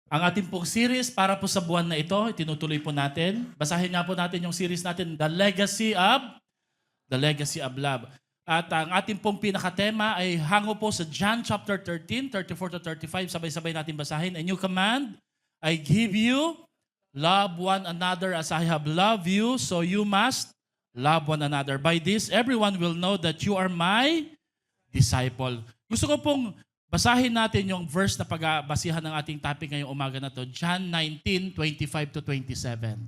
Ang ating pong series para po sa buwan na ito, tinutuloy po natin. Basahin nga po natin yung series natin, The Legacy of Love. At ang ating pong pinakatema ay hango po sa John chapter 13, 34 to 35. Sabay-sabay natin basahin. A new command, I give you, love one another as I have loved you, so you must love one another. By this, everyone will know that you are my disciple. Gusto ko pong basahin natin yung verse na pagbasihan ng ating topic ngayong umaga na to, John 19:25 to 27.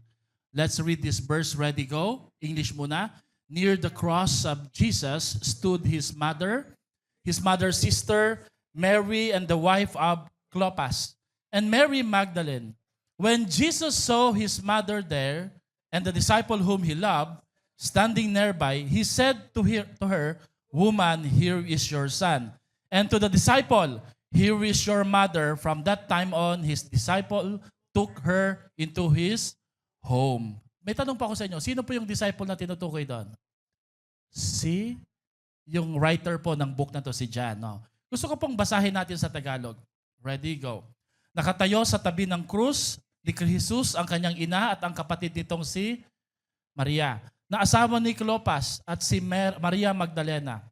Let's read this verse. Ready, go. English muna. Near the cross of Jesus stood his mother's sister, Mary, and the wife of Clopas, and Mary Magdalene. When Jesus saw his mother there and the disciple whom he loved standing nearby, he said to her, "Woman, here is your son." And to the disciple, "Here is your mother." From that time on, his disciple took her into his home. May tanong pa ako sa inyo, sino po yung disciple na tinutukoy doon? Yung writer po ng book na to, si John. No? Gusto ko pong basahin natin sa Tagalog. Ready, go. Nakatayo sa tabi ng krus ni Jesus ang kanyang ina at ang kapatid nitong si Maria, na asawa ni Clopas at si Maria Magdalena.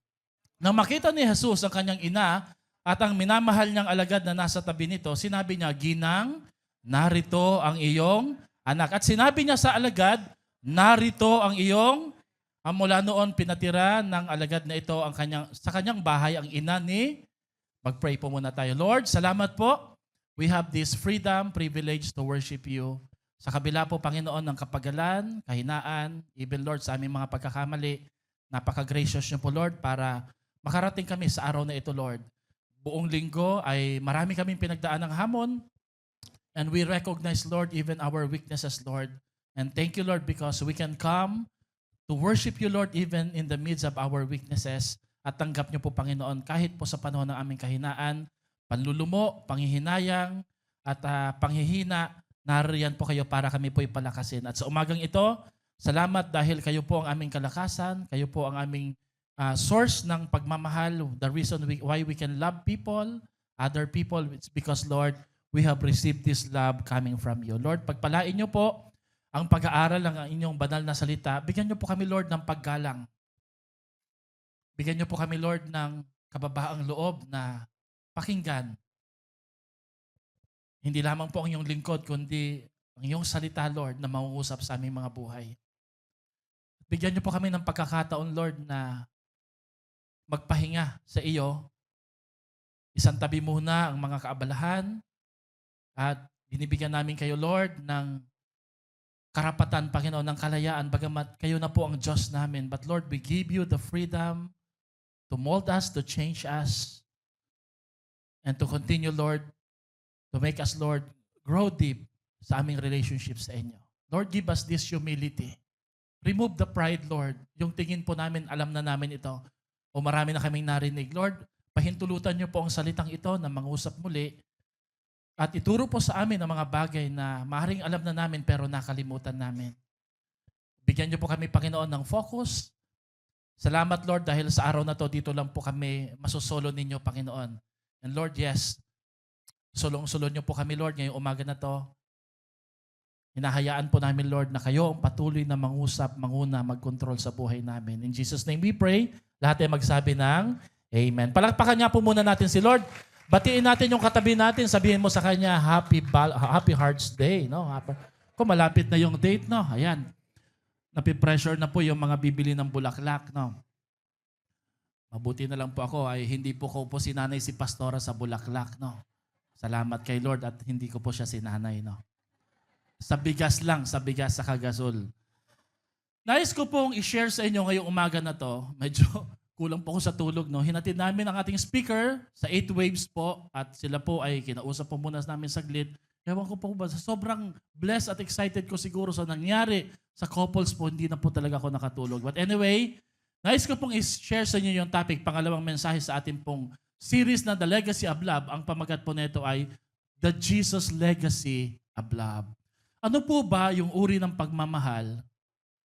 Nang makita ni Jesus ang kanyang ina at ang minamahal niyang alagad na nasa tabi nito, sinabi niya, "Ginang, narito ang iyong anak." At sinabi niya sa alagad, "Narito ang iyong." Mula noon, pinatira ng alagad na ito sa kanyang bahay ang ina ni, mag-pray po muna tayo. Lord, salamat po. We have this freedom, privilege to worship you. Sa kabila po, Panginoon, ng kapagalan, kahinaan, even Lord, sa aming mga pagkakamali, napaka-gracious niyo po, Lord, para makarating kami sa araw na ito, Lord. Buong linggo ay marami kaming pinagdaan ng hamon, and we recognize, Lord, even our weaknesses, Lord. And thank you, Lord, because we can come to worship you, Lord, even in the midst of our weaknesses. At tanggap niyo po, Panginoon, kahit po sa panahon ng aming kahinaan, panlulumo, panghihinayang, at panghihina, nariyan po kayo para kami po ipalakasin. At sa umagang ito, salamat dahil kayo po ang aming kalakasan, kayo po ang aming source ng pagmamahal, the reason why we can love people, other people, it's because, Lord, we have received this love coming from you. Lord, pagpalain niyo po ang pag-aaral ng inyong banal na salita. Bigyan niyo po kami, Lord, ng paggalang. Bigyan niyo po kami, Lord, ng kababaang loob na pakinggan. Hindi lamang po ang iyong lingkod, kundi ang iyong salita, Lord, na mangungusap sa aming mga buhay. Bigyan niyo po kami ng pagkakataon, Lord, na magpahinga sa iyo. Isang tabi muna ang mga kaabalahan at binibigyan namin kayo, Lord, ng karapatan, Panginoon, ng kalayaan, bagamat kayo na po ang Diyos namin. But Lord, we give you the freedom to mold us, to change us, and to continue, Lord, to make us, Lord, grow deep sa aming relationship sa inyo. Lord, give us this humility. Remove the pride, Lord. Yung tingin po namin, alam na namin ito, o marami na kaming narinig. Lord, pahintulutan niyo po ang salitang ito na mangusap muli at ituro po sa amin ang mga bagay na maaaring alam na namin pero nakalimutan namin. Bigyan niyo po kami, Panginoon, ng focus. Salamat, Lord, dahil sa araw na to, dito lang po kami masusolo ninyo, Panginoon. And Lord, yes, sulong-sulo niyo po kami, Lord, ngayong umaga na to. Hinahayaan po namin, Lord, na kayo ang patuloy na mangusap, manguna, mag-control sa buhay namin. In Jesus' name we pray. Lahat ay magsabi ng Amen. Palakpakan niya po muna natin si Lord. Batiin natin yung katabi natin. Sabihin mo sa kanya, Happy Hearts Day. No? Kung malapit na yung date, no? Ayan. Napipressure na po yung mga bibili ng bulaklak. No? Mabuti na lang po ako ay hindi po ko po sinanay si Pastora sa bulaklak. No? Salamat kay Lord at hindi ko po siya sinanay. No? Sa bigas lang, sa bigas sa kagasol. Nais ko pong i-share sa inyo ngayong umaga na to. Medyo kulang po ako sa tulog. No? Hinatid namin ang ating speaker sa 8 Waves po at sila po ay kinausap po muna namin saglit. Ewan ko po ba, sobrang blessed at excited ko siguro sa nangyari sa couples po, hindi na po talaga ako nakatulog. But anyway, nais ko pong i-share sa inyo yung topic, pangalawang mensahe sa ating pong series na The Legacy of Love. Ang pamagat po nito ay The Jesus Legacy of Love. Ano po ba yung uri ng pagmamahal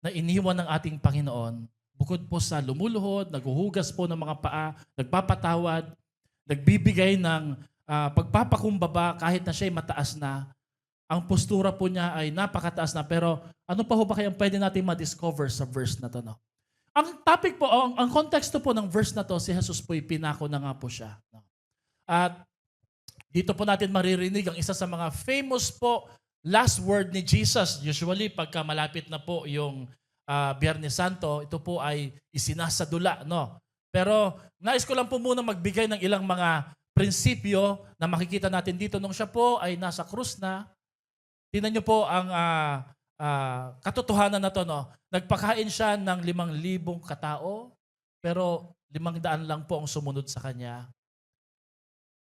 na iniwan ng ating Panginoon? Bukod po sa lumuluhod, naghuhugas po ng mga paa, nagpapatawad, nagbibigay ng pagpapakumbaba kahit na siya'y mataas na. Ang postura po niya ay napakataas na. Pero ano pa ho ba kayang pwede natin ma-discover sa verse na to? No? Ang topic po, ang konteksto po ng verse na to, si Jesus po'y pinako na nga po siya. No? At dito po natin maririnig ang isa sa mga famous po last word ni Jesus. Usually, pagka malapit na po yung Biyernes Santo, ito po ay isinasadula. No? Pero nais ko lang po muna magbigay ng ilang mga prinsipyo na makikita natin dito nung siya po ay nasa krus na. Tingnan niyo po ang katotohanan na to. No? Nagpakain siya ng 5,000 katao, pero 500 lang po ang sumunod sa kanya.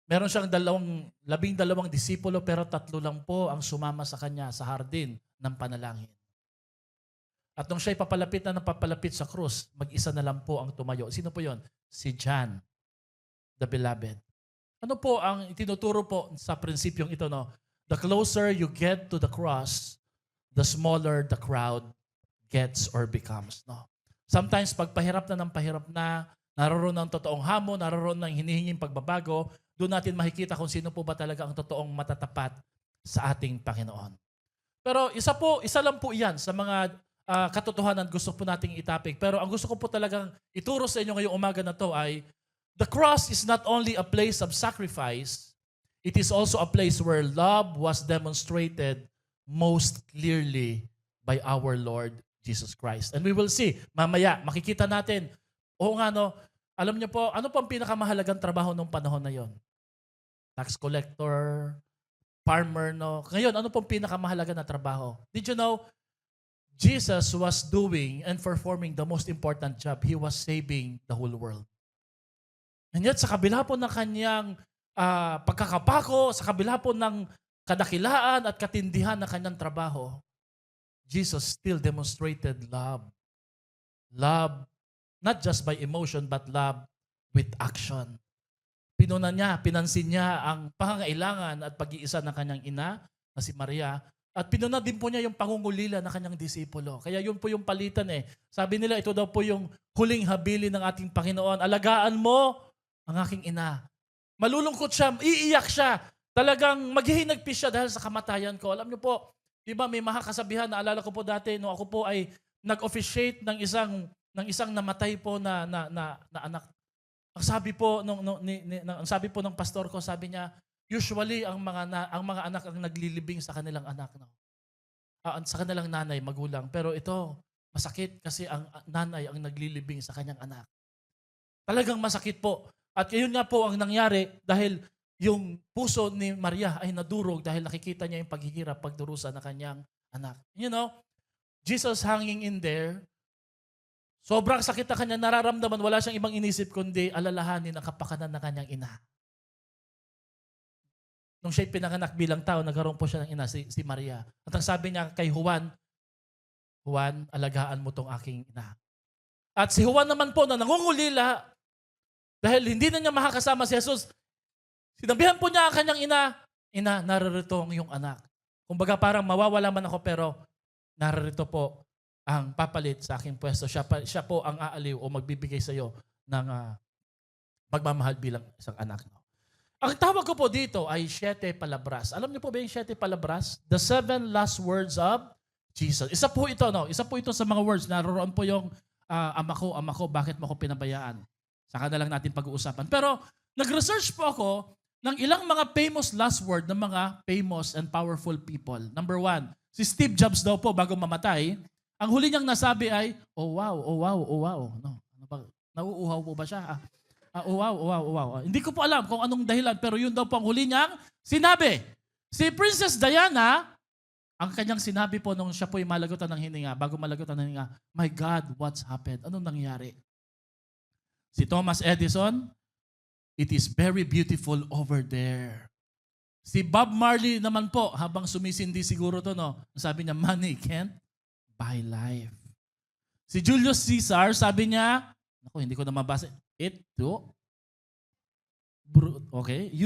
Meron siyang 12 disipulo, pero 3 lang po ang sumama sa kanya sa hardin ng panalangin. At nung siya'y papalapit na ng papalapit sa krus, mag-isa na lang po ang tumayo. Sino po yon? Si John, the beloved. Ano po ang itinuturo po sa prinsipyong ito? No? The closer you get to the cross, the smaller the crowd gets or becomes. No? Sometimes, pag pahirap na ng pahirap na, naroon ng totoong hamon, naroon ng hinihinging pagbabago, doon natin makikita kung sino po ba talaga ang totoong matatapat sa ating Panginoon. Pero isa lang po iyan sa mga katotohanan gusto po nating itapik. Pero ang gusto ko po talagang ituro sa inyo ngayong umaga na to ay the cross is not only a place of sacrifice, it is also a place where love was demonstrated most clearly by our Lord Jesus Christ. And we will see, mamaya, makikita natin, oo nga no, alam niyo po, ano po ang pinakamahalagang trabaho nung panahon na yon? Tax collector, farmer, no? Ngayon, ano po ang pinakamahalaga na trabaho? Did you know, Jesus was doing and performing the most important job. He was saving the whole world. And yet, sa kabila po ng kanyang pagkakapako, sa kabila po ng kadakilaan at katindihan ng kanyang trabaho, Jesus still demonstrated love. Love, not just by emotion, but love with action. Pinansin niya ang pangangailangan at pag-iisa ng kanyang ina, na si Maria, at pinuna din po niya yung pangungulila ng kanyang disipulo. Kaya yun po yung palitan eh. Sabi nila, ito daw po yung huling habili ng ating Panginoon. Alagaan mo ang aking ina. Malulungkot siya, iiyak siya. Talagang maghihinagpis siya dahil sa kamatayan ko. Alam niyo po, di ba may mahakasabihan, naalala ko po dati, nung ako po ay nag-officiate ng isang namatay po na anak. Ang sabi po ng pastor ko, sabi niya, usually ang mga anak ang naglilibing sa kanilang anak, no? Sa kanilang nanay, magulang. Pero ito, masakit kasi ang nanay ang naglilibing sa kanyang anak. Talagang masakit po. At yun nga po ang nangyari dahil yung puso ni Maria ay nadurog dahil nakikita niya yung paghihirap, pagdurusa ng kanyang anak. You know, Jesus hanging in there, sobrang sakit na kanya nararamdaman, wala siyang ibang inisip kundi alalahanin ang kapakanan ng kanyang ina. Nung siya'y pinanganak bilang tao, nagkaroon po siya ng ina, si Maria. At ang sabi niya kay Juan, alagaan mo tong aking ina. At si Juan naman po na nangungulila, dahil hindi na niya makakasama si Jesus, sinabihan po niya ang kanyang ina, naririto ang iyong anak. Kumbaga parang mawawala man ako, pero naririto po ang papalit sa aking pwesto. Siya po ang aaliw o magbibigay sa iyo ng pagmamahal bilang isang anak. Ang tawag ko po dito ay 7 palabras. Alam niyo po ba yung 7 palabras? The 7 last words of Jesus. Isa po ito, no? Isa po ito sa mga words. Naroon po yung ama ko, bakit mo ako pinabayaan? Saka na lang natin pag-uusapan. Pero nag-research po ako ng ilang mga famous last word ng mga famous and powerful people. Number 1, si Steve Jobs daw po bago mamatay, ang huli niyang nasabi ay, oh wow. No, ano ba? Nauuhaw po ba siya? Oh wow. Hindi ko po alam kung anong dahilan, pero yun daw po ang huli niyang sinabi. Si Princess Diana, ang kanyang sinabi po nung siya po'y malagutan ng hininga, bago malagutan ng hininga, my God, what's happened? Anong nangyari? Si Thomas Edison, it is very beautiful over there. Si Bob Marley naman po, habang sumisindi siguro to, no? Sabi niya, money can't buy life. Si Julius Caesar, sabi niya, hindi ko na mabasa. You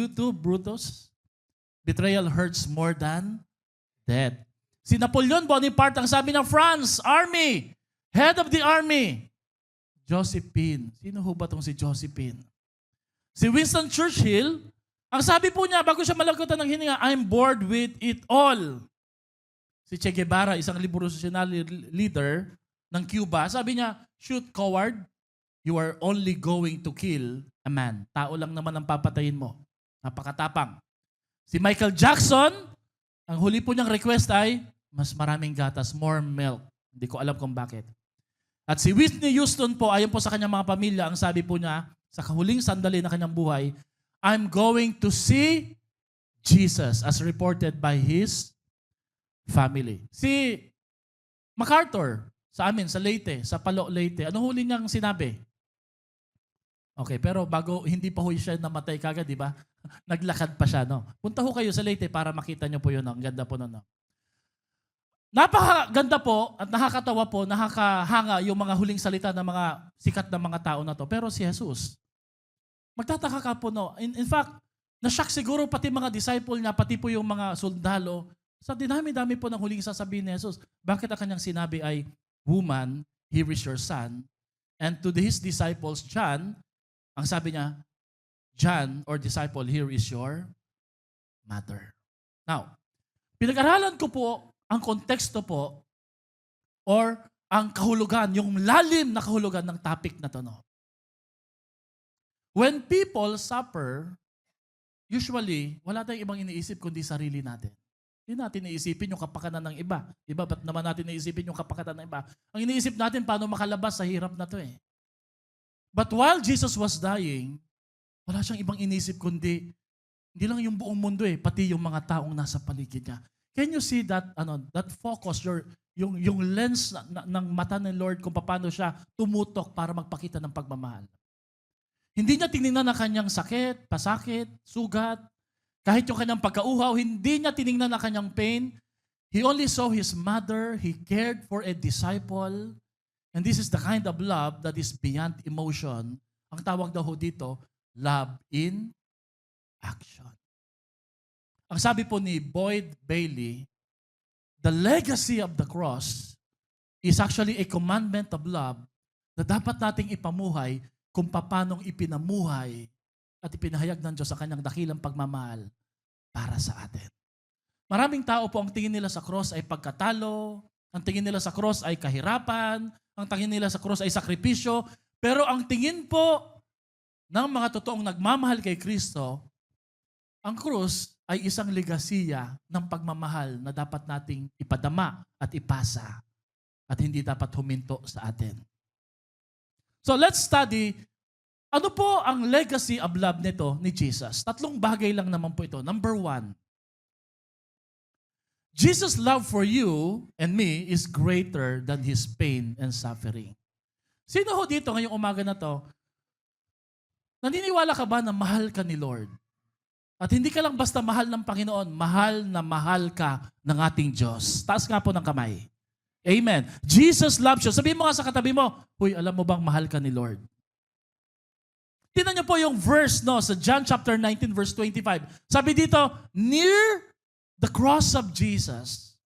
too, Brutus. Betrayal hurts more than death. Si Napoleon Bonaparte, ang sabi ng France, Army, head of the army, Josephine. Sino ho ba itong si Josephine? Si Winston Churchill, Ang sabi po niya, bago siya malagutan ng hininga, I'm bored with it all. Si Che Guevara, isang revolutionary leader ng Cuba, sabi niya, shoot coward, you are only going to kill a man. Tao lang naman ang papatayin mo. Napakatapang. Si Michael Jackson, ang huli po niyang request ay, mas maraming gatas, more milk. Hindi ko alam kung bakit. At si Whitney Houston po, ayon po sa kanyang mga pamilya, ang sabi po niya, sa kahuling sandali ng kanyang buhay, I'm going to see Jesus as reported by his family. Si MacArthur, sa amin, sa Leyte, sa Palo, Leyte, ano huli niyang sinabi? Okay, pero bago, hindi pa ho siya namatay kagad, di ba? Naglakad pa siya, no? Punta ho kayo sa Leyte para makita niyo po yun, no? Ang ganda po nun, no? Napakaganda po at nakakatawa po, nakakahanga yung mga huling salita ng mga sikat na mga tao na to. Pero si Jesus, magtataka ka po, no? In fact, na-shock siguro pati mga disciple niya, pati po yung mga sundalo. Sa dinami-dami po ng huling sasabihin ni Jesus, bakit ang kanyang sinabi ay, woman, here is your son. And to his disciples, John, ang sabi niya, John or disciple, here is your mother. Now, pinag-aralan ko po ang konteksto po or ang kahulugan, yung lalim na kahulugan ng topic na to. No? When people suffer, usually, wala tayong ibang iniisip kundi sarili natin. Hindi natin iisipin yung kapakanan ng iba. Iba, ba't naman natin iisipin yung kapakanan ng iba? Ang iniisip natin, paano makalabas sa hirap na to eh. But while Jesus was dying, wala siyang ibang iniisip kundi, hindi lang yung buong mundo eh, pati yung mga taong nasa paligid niya. Can you see that that focus, yung lens ng mata ng Lord kung paano siya tumutok para magpakita ng pagmamahal? Hindi niya tinignan ang kanyang sakit, pasakit, sugat, kahit yung kanyang pagkauhaw, hindi niya tinignan ang kanyang pain. He only saw his mother, he cared for a disciple, and this is the kind of love that is beyond emotion. Ang tawag daw ho dito, love in action. Ang sabi po ni Boyd Bailey, the legacy of the cross is actually a commandment of love na dapat nating ipamuhay kung paanong ipinamuhay at ipinahayag ng Diyos sa kanyang dakilang pagmamahal para sa atin. Maraming tao po ang tingin nila sa cross ay pagkatalo, ang tingin nila sa cross ay kahirapan, ang tingin nila sa cross ay sakripisyo, pero ang tingin po ng mga totoong nagmamahal kay Kristo, ang krus ay isang legasiya ng pagmamahal na dapat nating ipadama at ipasa at hindi dapat huminto sa atin. So let's study, ano po ang legacy of love nito ni Jesus? 3 bagay lang naman po ito. Number 1, Jesus' love for you and me is greater than His pain and suffering. Sino ho dito ngayong umaga na to, naniniwala ka ba na mahal ka ni Lord? At hindi ka lang basta mahal ng Panginoon, mahal na mahal ka ng ating Diyos. Taas nga po ng kamay. Amen. Jesus loves you. Sabihin mo nga sa katabi mo, huy, alam mo bang mahal ka ni Lord? Tingnan niyo po yung verse no, sa John chapter 19 verse 25. Sabi dito, near the cross of Jesus.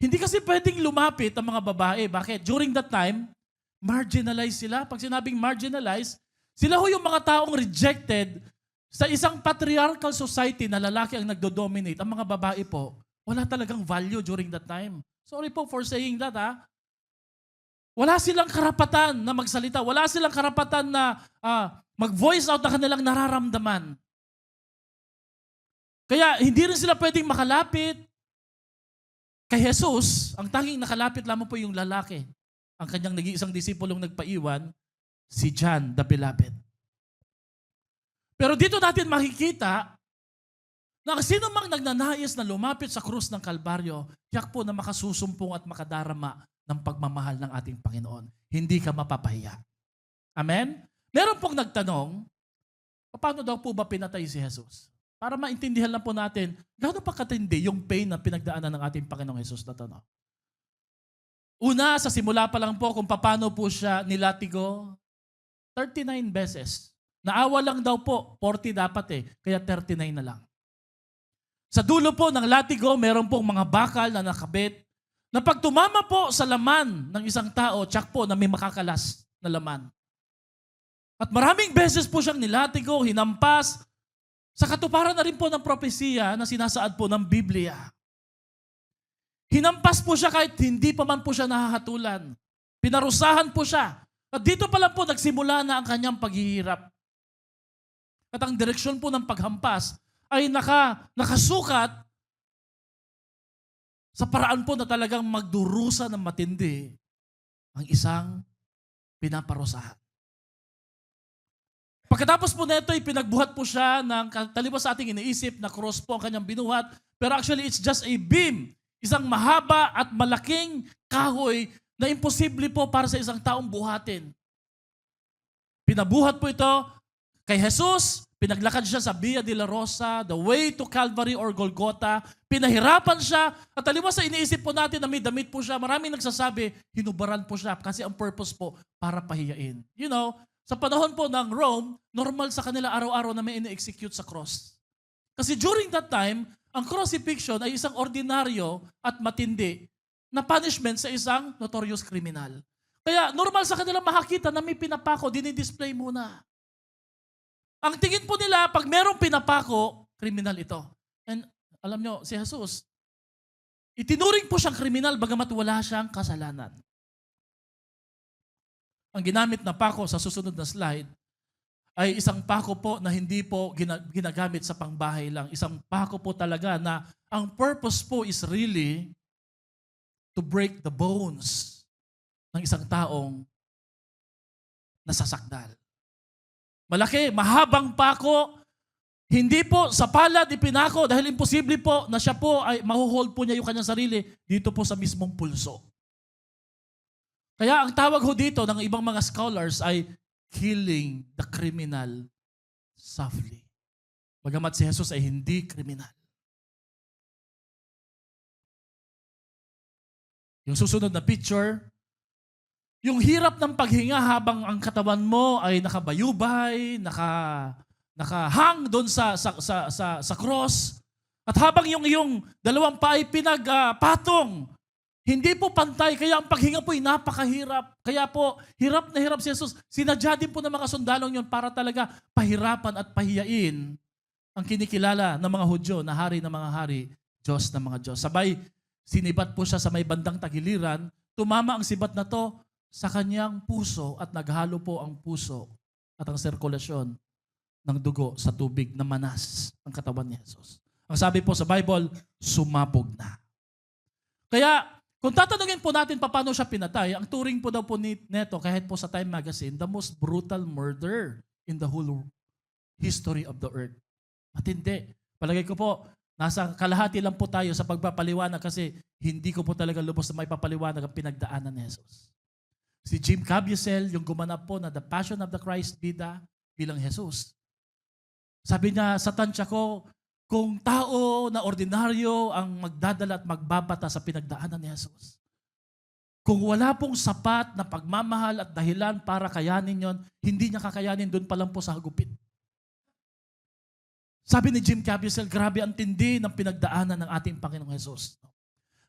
Hindi kasi pwedeng lumapit ang mga babae. Bakit? During that time, marginalized sila. Pag sinabing marginalized, sila ho yung mga taong rejected sa isang patriarchal society na lalaki ang nagdo-dominate. Ang mga babae po, wala talagang value during that time. Sorry po for saying that, ha? Wala silang karapatan na magsalita. Wala silang karapatan na mag-voice out ng kanilang nararamdaman. Kaya hindi rin sila pwedeng makalapit kay Jesus. Ang tanging nakalapit lamang po yung lalaki. Ang kanyang nag-iisang disipulong nagpaiwan, si John the Beloved. Pero dito natin makikita na sino mang nagnanais na lumapit sa krus ng Kalbaryo, tiyak po na makasusumpong at makadarama ng pagmamahal ng ating Panginoon. Hindi ka mapapahiya. Amen? Meron pong nagtanong, paano daw po ba pinatay si Jesus? Para maintindihan lang po natin, gaano pa katindi yung pain na pinagdaanan ng ating Panginoong Jesus na to, no? Una, sa simula pa lang po kung paano po siya nilatigo, 39 beses. Naawa lang daw po, 40 dapat eh, kaya 39 na lang. Sa dulo po ng latigo, meron pong mga bakal na nakabit, na pag tumama po sa laman ng isang tao, tsak po na may makakalas na laman. At maraming beses po siyang nilatigo, hinampas, Sa katuparan na rin po ng propesiya na sinasaad po ng Biblia. Hinampas po siya kahit hindi pa man po siya nahahatulan. Pinarusahan po siya. At dito pa lang po nagsimula na ang kanyang paghihirap. At ang direksyon po ng paghampas ay nakasukat sa paraan po na talagang magdurusa ng matindi ang isang pinaparusahan. Pagkatapos po nito, pinagbuhat po siya ng talibas sa ating iniisip na cross po ang kanyang binuhat. Pero actually, it's just a beam. Isang mahaba at malaking kahoy na imposible po para sa isang taong buhatin. Pinabuhat po ito kay Jesus, pinaglakad siya sa Via de la Rosa, the way to Calvary or Golgotha. Pinahirapan siya at taliwas sa iniisip po natin na may damit po siya. Maraming nagsasabi, hinubaran po siya kasi ang purpose po para pahiyain. You know, sa panahon po ng Rome, normal sa kanila araw-araw na may ine-execute sa cross. Kasi during that time, ang crucifixion ay isang ordinaryo at matindi na punishment sa isang notorious criminal. Kaya normal sa kanila makakita na may pinapako, dinidisplay muna. Ang tingin po nila, pag merong pinapako, criminal ito. And alam nyo, si Jesus, itinuring po siyang kriminal bagamat wala siyang kasalanan. Ang ginamit na pako sa susunod na slide ay isang pako po na hindi po ginagamit sa pangbahay lang. Isang pako po talaga na ang purpose po is really to break the bones ng isang taong nasasakdal. Malaki, mahabang pako, hindi po sa palad ipinako dahil imposible po na siya po ay mahuhold po niya yung kanyang sarili dito po sa mismong pulso. Kaya ang tawag ho dito ng ibang mga scholars ay killing the criminal softly. Bagamat si Jesus ay hindi kriminal. Yung susunod na picture, yung hirap ng paghinga habang ang katawan mo ay nakabayubay, nakahang doon sa cross, at habang yung dalawang paa ay pinagpatong, hindi po pantay, kaya ang paghinga po ay napakahirap. Kaya po, hirap na hirap si Jesus. Sinadya din po ng mga sundalong yun para talaga pahirapan at pahiyain ang kinikilala ng mga Hudyo na hari ng mga hari, Diyos ng mga Diyos. Sabay, sinibat po siya sa may bandang tagiliran, tumama ang sibat na to sa kanyang puso at naghalo po ang puso at ang sirkulasyon ng dugo sa tubig na manas ang katawan ni Jesus. Ang sabi po sa Bible, sumabog na. Kaya, kung tatanungin po natin paano siya pinatay, ang turing po daw po neto, kahit po sa Time Magazine, the most brutal murder in the whole history of the earth. At hindi. Palagay ko po, nasa kalahati lang po tayo sa pagpapaliwanag kasi hindi ko po talaga lubos na may papaliwanag ang pinagdaanan ni Jesus. Si Jim Caviezel, yung gumanap po na The Passion of the Christ bida bilang Jesus. Sabi niya, sa tansya ko, kung tao na ordinaryo ang magdadala at magbabata sa pinagdaanan ni Jesus, kung wala pong sapat na pagmamahal at dahilan para kayanin yon, hindi niya kakayanin doon pa lang po sa hagupit. Sabi ni Jim Caviezel, grabe ang tindi ng pinagdaanan ng ating Panginoong Jesus.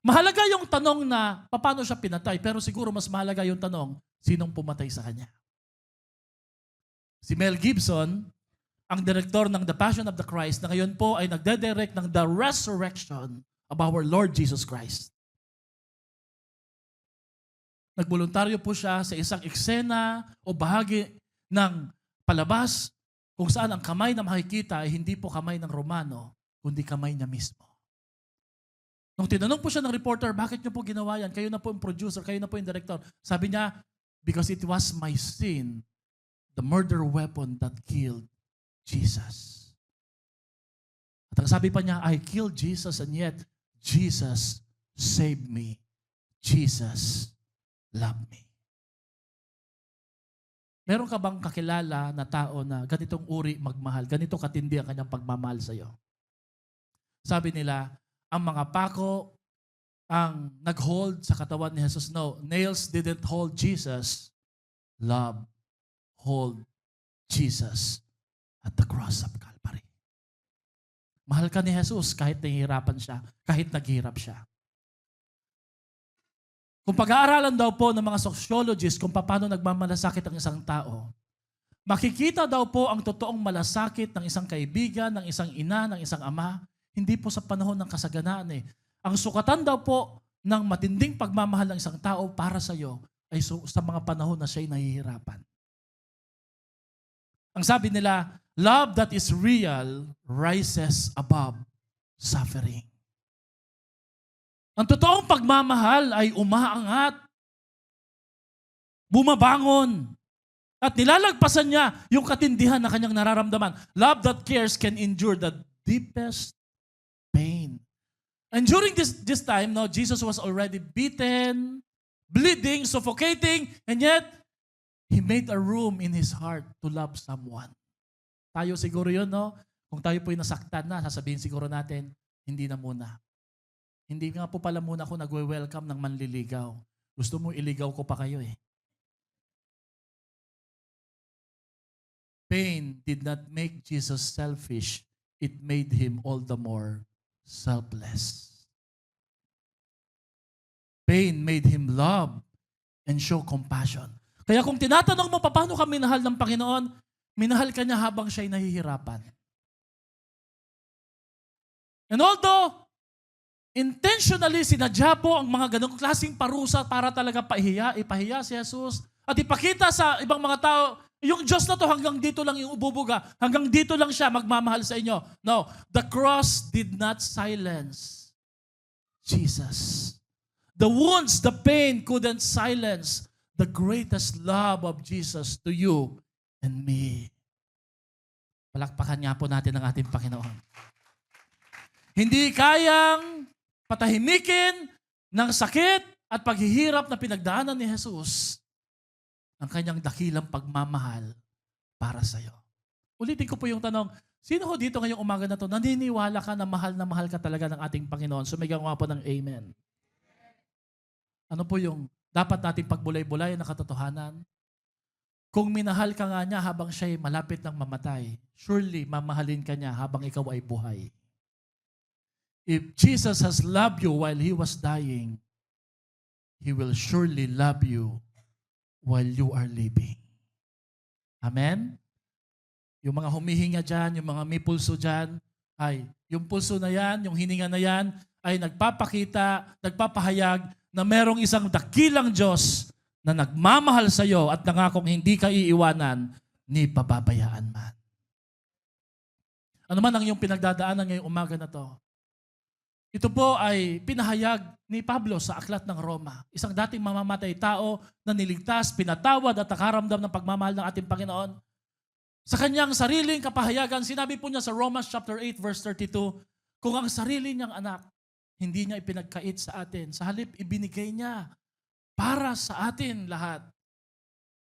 Mahalaga yung tanong na paano siya pinatay, pero siguro mas mahalaga yung tanong, sinong pumatay sa kanya? Si Mel Gibson, ang direktor ng The Passion of the Christ, na ngayon po ay nagde-direct ng The Resurrection of our Lord Jesus Christ. Nagboluntaryo po siya sa isang eksena o bahagi ng palabas kung saan ang kamay na makikita ay hindi po kamay ng Romano, kundi kamay niya mismo. Nung tinanong po siya ng reporter, bakit niyo po ginawa yan? Kayo na po yung producer, kayo na po yung director. Sabi niya, because it was my sin, the murder weapon that killed Jesus. At ang sabi pa niya, I killed Jesus and yet Jesus saved me. Jesus loved me. Meron ka bang kakilala na tao na ganitong uri magmahal, ganito katindi ang kanyang pagmamahal sa iyo? Sabi nila, ang mga pako ang nag-hold sa katawan ni Jesus. No, nails didn't hold Jesus. Love hold Jesus at the cross of Calvary. Mahal ka ni Jesus kahit nahihirapan siya, kahit naghihirap siya. Kung pag-aaralan daw po ng mga sociologists kung paano nagmamalasakit ang isang tao, Makikita daw po ang totoong malasakit ng isang kaibigan, ng isang ina, ng isang ama, hindi po sa panahon ng kasaganaan eh. Ang sukatan daw po ng matinding pagmamahal ng isang tao para sa iyo ay sa mga panahon na siya'y nahihirapan. Ang sabi nila, love that is real rises above suffering. Ang totoong pagmamahal ay umaangat, bumabangon, at nilalagpasan niya yung katindihan na kanyang nararamdaman. Love that cares can endure the deepest pain. And during this time, no, Jesus was already beaten, bleeding, suffocating, and yet, He made a room in His heart to love someone. Tayo siguro yun, no? Kung tayo po'y nasaktan na, sasabihin siguro natin, hindi na muna. Hindi nga po pala muna ako nagwe-welcome ng manliligaw. Gusto mo iligaw ko pa kayo eh. Pain did not make Jesus selfish. It made Him all the more selfless. Pain made Him love and show compassion. Kaya kung tinatanong mo, paano ka minahal ng Panginoon, minahal ka niya habang siya'y nahihirapan. And although, intentionally sinadya po ang mga ganong klaseng parusa para talaga ipahiya si Jesus at ipakita sa ibang mga tao, yung Diyos na to hanggang dito lang yung ububuga, hanggang dito lang siya magmamahal sa inyo. No, the cross did not silence Jesus. The wounds, the pain couldn't silence the greatest love of Jesus to you and me. Palakpakan nga po natin ang ating Panginoon. Hindi kayang patahimikin ng sakit at paghihirap na pinagdaanan ni Jesus ang kanyang dakilang pagmamahal para sa iyo. Ulitin ko po yung tanong, sino ho dito ngayong umaga na to, naniniwala ka na mahal ka talaga ng ating Panginoon? Sumigaw nga po ng amen. Ano po yung dapat nating pagbulay-bulay na katotohanan? Kung minahal ka nga niya habang siya'y malapit ng mamatay, surely mamahalin ka niya habang ikaw ay buhay. If Jesus has loved you while He was dying, He will surely love you while you are living. Amen? Yung mga humihinga dyan, yung mga may pulso dyan, ay yung pulso na yan, yung hininga na yan, ay nagpapakita, nagpapahayag na merong isang dakilang Diyos na nagmamahal sa iyo at nangakong hindi ka iiwanan ni pababayaan man. Ano man ang iyong pinagdadaanan ngayong umaga na to, ito po ay pinahayag ni Pablo sa Aklat ng Roma. Isang dating mamamatay tao na niligtas, pinatawad at nakaramdam ng pagmamahal ng ating Panginoon. Sa kanyang sariling kapahayagan, sinabi po niya sa Romans chapter 8 verse 32, kung ang sarili niyang anak, hindi niya ipinagkait sa atin. Sa halip, ibinigay niya para sa atin lahat.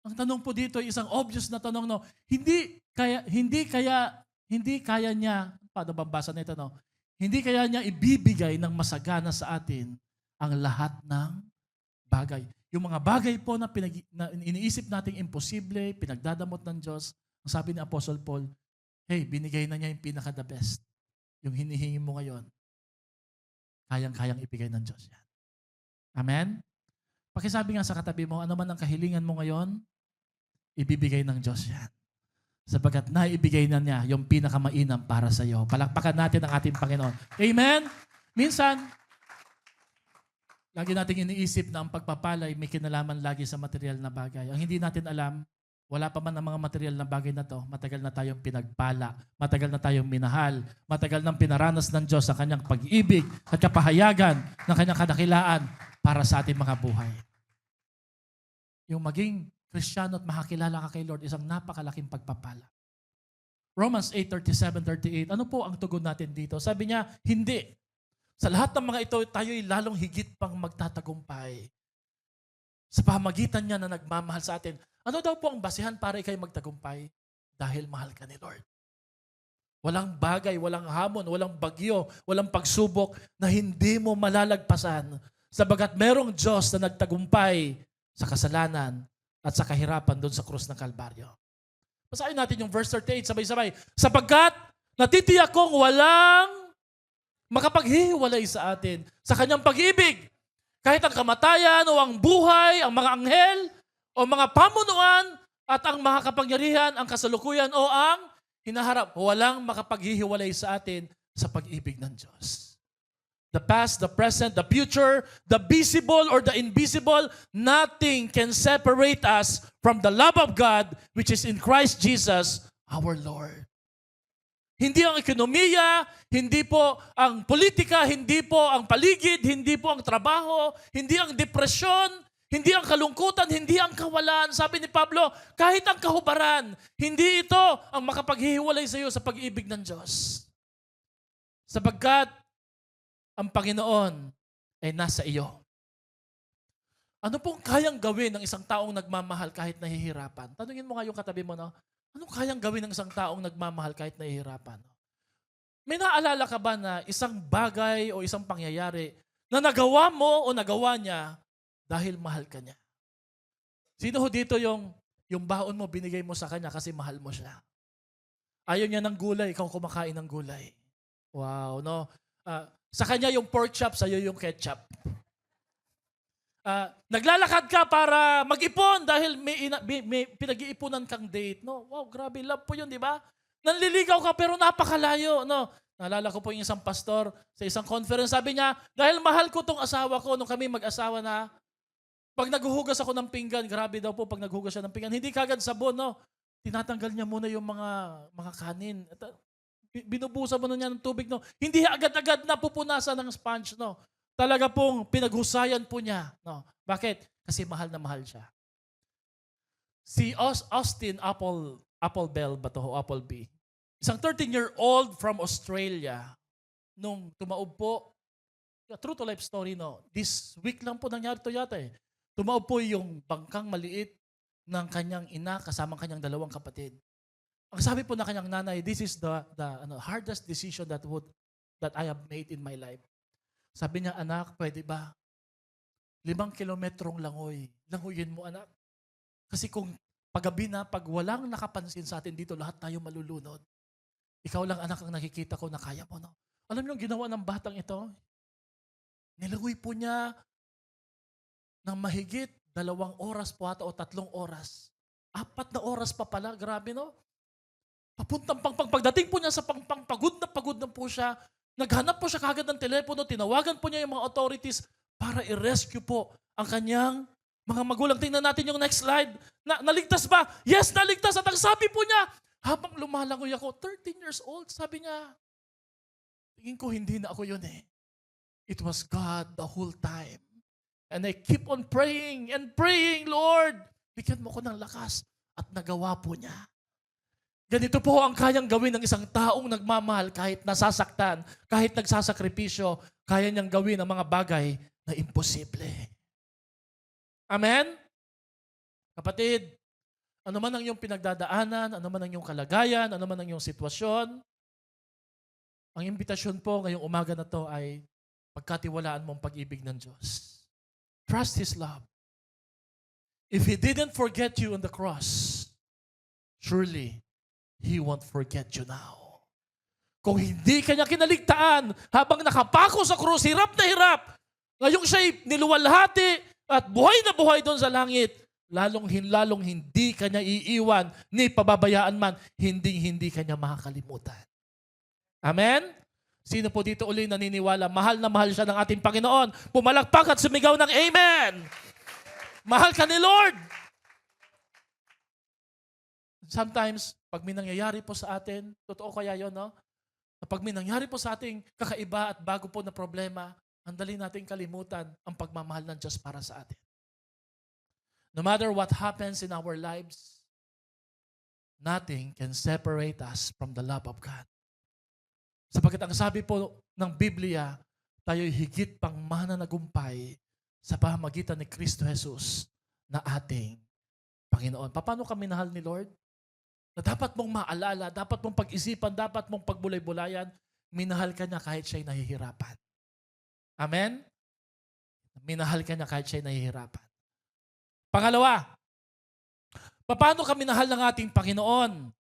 Ang tanong po dito ay isang obvious na tanong, no? Hindi kaya niya, paano bambasa nito, no? Hindi kaya niya ibibigay ng masagana sa atin ang lahat ng bagay. Yung mga bagay po na iniisip nating imposible, pinagdadamot ng Diyos, ang sabi ni Apostle Paul, hey, binigay na niya yung pinaka-the best. Yung hinihingi mo ngayon, kayang-kayang ibigay ng Diyos yan. Amen? Pakisabi nga sa katabi mo, ano man ang kahilingan mo ngayon, ibibigay ng Diyos yan. Sapagat naibigay na niya yung pinakamainam para sa iyo. Palakpakan natin ang ating Panginoon. Amen? Minsan, lagi nating iniisip na ang pagpapalay may kinalaman lagi sa material na bagay. Ang hindi natin alam, wala pa man ang mga material na bagay na to, matagal na tayong pinagpala, matagal na tayong minahal, matagal nang pinaranas ng Diyos ang kanyang pag-ibig at kapahayagan ng kanyang kadakilaan para sa ating mga buhay. Yung maging Kristiyano at makakilala ka kay Lord, isang napakalaking pagpapala. Romans 8:37-38, ano po ang tugon natin dito? Sabi niya, hindi. Sa lahat ng mga ito, tayo'y lalong higit pang magtatagumpay. Sa pamagitan niya na nagmamahal sa atin. Ano daw po ang basihan para ikay magtagumpay? Dahil mahal ka ni Lord. Walang bagay, walang hamon, walang bagyo, walang pagsubok na hindi mo malalagpasan. Sabagat merong Diyos na nagtagumpay sa kasalanan at sa kahirapan doon sa krus ng Kalbaryo. Basahin natin yung verse 38, sabay-sabay. Sapagkat natitiyak kong walang makapaghihiwalay sa atin sa kanyang pag-ibig. Kahit ang kamatayan o ang buhay, ang mga anghel o mga pamunuan, At ang makakapangyarihan, ang kasalukuyan o ang hinaharap, walang makapaghihiwalay sa atin sa pag-ibig ng Diyos. The past, the present, the future, the visible or the invisible, nothing can separate us from the love of God which is in Christ Jesus, our Lord. Hindi ang ekonomiya, hindi po ang politika, hindi po ang paligid, hindi po ang trabaho, hindi ang depresyon, hindi ang kalungkutan, hindi ang kawalan. Sabi ni Pablo, kahit ang kahubaran, hindi ito ang makapaghihiwalay sa iyo sa pag-ibig ng Diyos. Sapagkat ang Panginoon ay nasa iyo. Ano pong kayang gawin ng isang taong nagmamahal kahit nahihirapan? Tanungin mo nga yung katabi mo, no? Anong kayang gawin ng isang taong nagmamahal kahit nahihirapan? May naalala ka ba na isang bagay o isang pangyayari na nagawa mo o nagawa niya dahil mahal ka niya? Sino ho dito yung baon mo, binigay mo sa kanya kasi mahal mo siya? Ayaw niya ng gulay, ikaw kumakain ng gulay. Wow, no? Sa kanya yung pork chop, sa'yo yung ketchup. Naglalakad ka para mag-ipon dahil may pinag-iipunan kang date. No? Wow, grabe, love po yun, di ba? Nanliligaw ka pero napakalayo. No? Naalala ko po yung isang pastor sa isang conference. Sabi niya, dahil mahal ko tong asawa ko nung kami mag-asawa na, pag naghuhugas ako ng pinggan, grabe daw po pag naghuhugas siya ng pinggan, hindi kagad sabon, no? Tinatanggal niya muna yung mga kanin. Binubusan mo na niya ng tubig, no? Hindi agad-agad napupunasan ng sponge, no? Talaga pong pinaghusayan po niya. No? Bakit? Kasi mahal na mahal siya. Si Austin Applebell ba to? Appleby. Isang 13-year-old from Australia, nung tumaob po, true to life story, no? This week lang po nangyari to yata eh. Tumaob po yung bangkang maliit ng kanyang ina kasama kanyang dalawang kapatid. Ang sabi po na kanyang nanay, this is the hardest decision that I have made in my life. Sabi niya, anak, pwede ba? 5 kilometrong langoy. Langoyin mo, anak. Kasi kung paggabi na, pag walang nakapansin sa atin dito, lahat tayo malulunod. Ikaw lang, anak, ang nakikita ko na kaya mo, no? Alam niyo ang ginawa ng batang ito? Nilangoy po niya ng mahigit 2 oras po ata o 3 oras. 4 na oras pa pala, grabe, no? Papuntang pagdating po niya sa pagod na po siya. Naghanap po siya kagad ng telepono, tinawagan po niya yung mga authorities para i-rescue po ang kanyang mga magulang. Tingnan natin yung next slide. Naligtas ba? Yes, naligtas. At ang sabi po niya, habang lumalangoy ako, 13 years old, sabi niya, tingin ko hindi na ako yun eh. It was God the whole time. And I keep on praying and praying, Lord, bigyan mo ko ng lakas. At nagawa po niya. Ganito po ang kayang gawin ng isang taong nagmamahal kahit nasasaktan, kahit nagsasakripisyo, kaya niyang gawin ang mga bagay na imposible. Amen? Kapatid, ano man ang iyong pinagdadaanan, ano man ang iyong kalagayan, ano man ang iyong sitwasyon, ang imbitasyon po ngayong umaga na to ay pagkatiwalaan mo ang pag-ibig ng Diyos. Trust His love. If He didn't forget you on the cross, surely He won't forget you now. Kung hindi kanya kinaligtaan habang nakapako sa krus, hirap na hirap, ngayong siya'y niluwalhati at buhay na buhay doon sa langit, lalong hindi kanya iiwan, ni pababayaan man, hindi kanya makakalimutan. Amen? Sino po dito uli naniniwala? Mahal na mahal siya ng ating Panginoon. Pumalakpak at sumigaw ng Amen! Mahal ka ni Lord! Sometimes, pag may nangyayari po sa atin, totoo kaya yun, no? Pag may nangyayari po sa ating kakaiba at bago po na problema, ang dali nating kalimutan ang pagmamahal ng Diyos para sa atin. No matter what happens in our lives, nothing can separate us from the love of God. Sapagkat ang sabi po ng Biblia, tayo'y higit pang mananagumpay sa pamamagitan ni Kristo Jesus na ating Panginoon. Paano ka minahal ni Lord? Na dapat mong maalala, dapat mong pag-isipan, dapat mong pagbulay-bulayan, minahal ka niya kahit siya'y nahihirapan. Amen? Minahal ka niya kahit siya'y nahihirapan. Pangalawa, paano ka minahal ng ating Panginoon?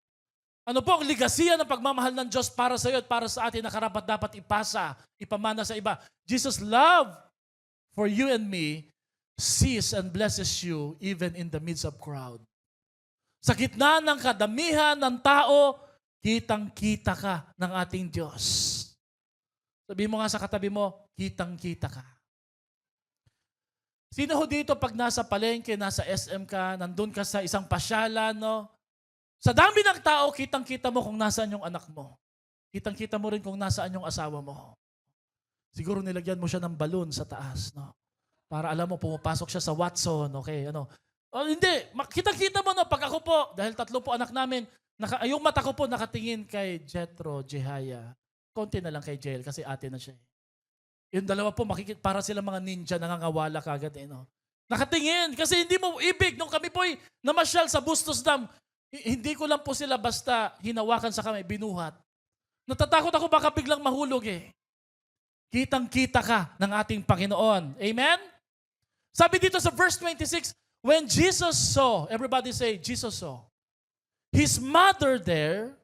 Ano po ang ligasiya ng pagmamahal ng Diyos para sa iyo at para sa atin na karapat dapat ipamana sa iba? Jesus' love for you and me sees and blesses you even in the midst of crowd. Sa gitna ng kadamihan ng tao, kitang-kita ka ng ating Diyos. Sabi mo nga sa katabi mo, kitang-kita ka. Sino ho dito pag nasa palengke, nasa SM ka, nandun ka sa isang pasyalan, no? Sa dami ng tao, kitang-kita mo kung nasaan yung anak mo. Kitang-kita mo rin kung nasaan yung asawa mo. Siguro nilagyan mo siya ng balon sa taas, no? Para alam mo, pumapasok siya sa Watson, okay, ano. Oh, hindi, kitang-kita mo, no? Pag ako po, dahil 3 po anak namin, yung mata ko po nakatingin kay Jethro, Jehaya. Konti na lang kay Jael kasi ate na siya. Yung dalawa po, para sila mga ninja, nangangawala kagad, no? Nakatingin, kasi hindi mo ibig. Nung kami po'y namasyal sa Bustos Dam, hindi ko lang po sila basta hinawakan sa kamay, binuhat. Natatakot ako baka biglang mahulog eh. Kitang-kita ka ng ating Panginoon. Amen? Sabi dito sa verse 26, when Jesus saw, everybody say, Jesus saw, his mother there,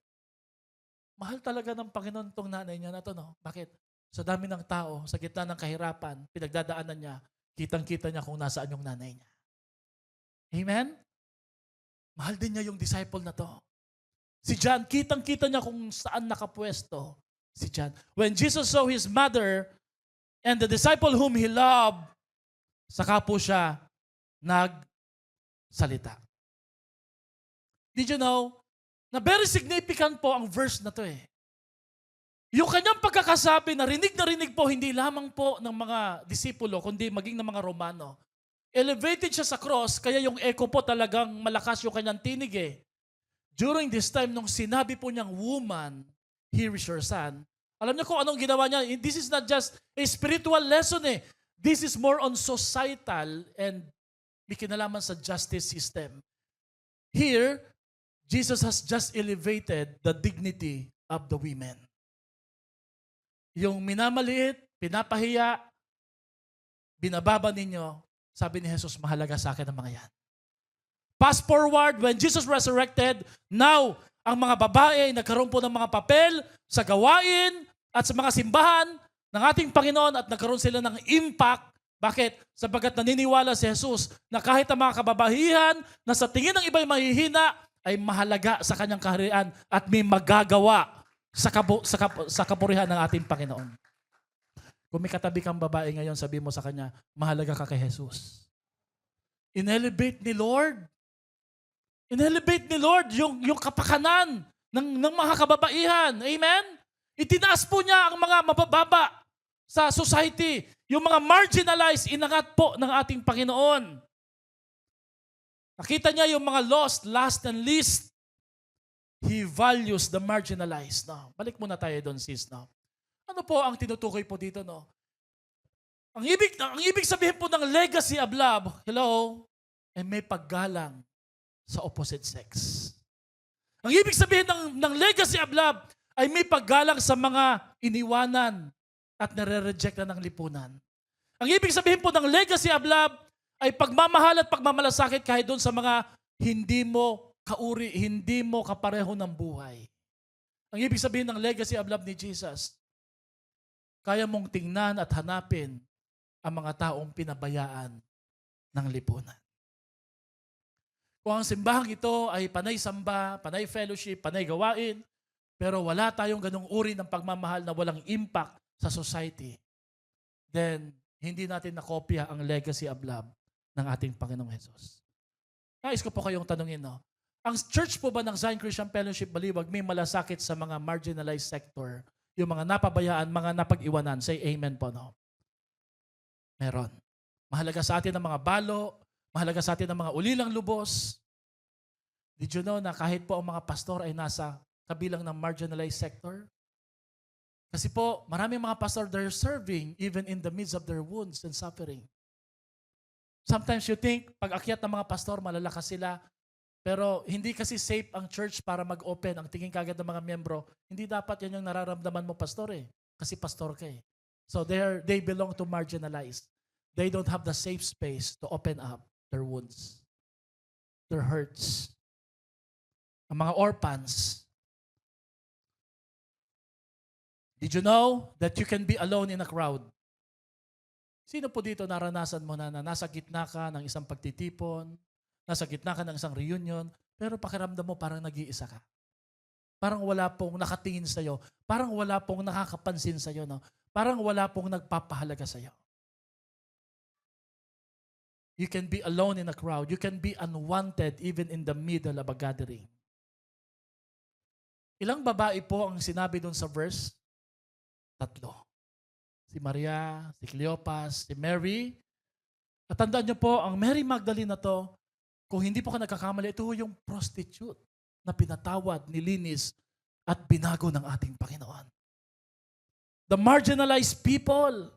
mahal talaga ng Panginoon itong nanay niya na to, no? Bakit? Sa dami ng tao, sa gitna ng kahirapan, pinagdadaanan niya, kitang-kita niya kung nasaan yung nanay niya. Amen? Mahal din niya yung disciple na to. Si John, kitang-kita niya kung saan nakapwesto si John. When Jesus saw his mother and the disciple whom he loved, saka po siya nagsalita. Did you know na very significant po ang verse na to eh. Yung kanyang pagkakasabi, narinig po hindi lamang po ng mga disipulo, kundi maging ng mga Romano. Elevated siya sa cross, kaya yung echo po talagang malakas yung kanyang tinig eh. During this time, nung sinabi po niyang, woman, here is your son. Alam niyo kung anong ginawa niya? This is not just a spiritual lesson eh. This is more on societal and may kinalaman sa justice system. Here, Jesus has just elevated the dignity of the women. Yung minamaliit, pinapahiya, binababa ninyo, sabi ni Jesus, mahalaga sa akin ang mga yan. Fast forward, when Jesus resurrected, now, ang mga babae ay nagkaroon po ng mga papel sa gawain at sa mga simbahan ng ating Panginoon at nagkaroon sila ng impact. Bakit? Sapagat naniniwala si Jesus na kahit ang mga kababahihan na sa tingin ng iba'y mahihina ay mahalaga sa kanyang kaharian at may magagawa sa kapurihan ng ating Panginoon. Kung may katabi kang babae ngayon, sabi mo sa kanya, mahalaga ka kay Jesus. Inelevate ni Lord. Inelevate ni Lord yung kapakanan ng mga kababaihan. Amen? Itinaas po niya ang mga mabababa sa society. Yung mga marginalized, inangat po ng ating Panginoon. Nakita niya yung mga lost, last and least. He values the marginalized. No? Balik muna tayo doon, sis. No? Ano po ang tinutukoy po dito? No? Ang ibig sabihin po ng legacy of love, hello, ay may paggalang sa opposite sex. Ang ibig sabihin ng legacy of love ay may paggalang sa mga iniwanan at nare-reject na ng lipunan. Ang ibig sabihin po ng legacy of love ay pagmamahal at pagmamalasakit kahit doon sa mga hindi mo kauri, hindi mo kapareho ng buhay. Ang ibig sabihin ng legacy of love ni Jesus, kaya mong tingnan at hanapin ang mga taong pinabayaan ng lipunan. Kung ang simbahang ito ay panay samba, panay fellowship, panay gawain, pero wala tayong ganung uri ng pagmamahal na walang impact sa society, then hindi natin nakopya ang legacy of love ng ating Panginoong Jesus. Nais ko po kayong tanungin, no? Ang church po ba ng Zion Christian Fellowship Baliwag may malasakit sa mga marginalized sector, yung mga napabayaan, mga napag-iwanan? Say amen po, no? Meron. Mahalaga sa atin ang mga balo, mahalaga sa atin ang mga ulilang lubos. Did you know na kahit po ang mga pastor ay nasa kabilang ng marginalized sector? Kasi po, maraming mga pastor, they're serving even in the midst of their wounds and suffering. Sometimes you think, pag akyat ng mga pastor, malalakas sila. Pero hindi kasi safe ang church para mag-open. Ang tingin kagad ng mga miyembro, hindi dapat yan yung nararamdaman mo, pastor eh. Kasi pastor ka eh. So they belong to marginalized. They don't have the safe space to open up their wounds, their hurts. Ang mga orphans. Did you know that you can be alone in a crowd? Sino po dito naranasan mo na nasa gitna ka ng isang pagtitipon, nasa gitna ka ng isang reunion, Pero pakiramdam mo parang nag-iisa ka. Parang wala pong nakatingin sa'yo. Parang wala pong nakakapansin sa'yo. No? Parang wala pong nagpapahalaga sa'yo. You can be alone in a crowd. You can be unwanted even in the middle of a gathering. Ilang babae po ang sinabi doon sa verse? 3. Si Maria, si Cleopas, si Mary. At tandaan niyo po, ang Mary Magdalene na to, kung hindi po ka nagkakamali, ito yung prostitute na pinatawad, nilinis, at binago ng ating Panginoon. The marginalized people.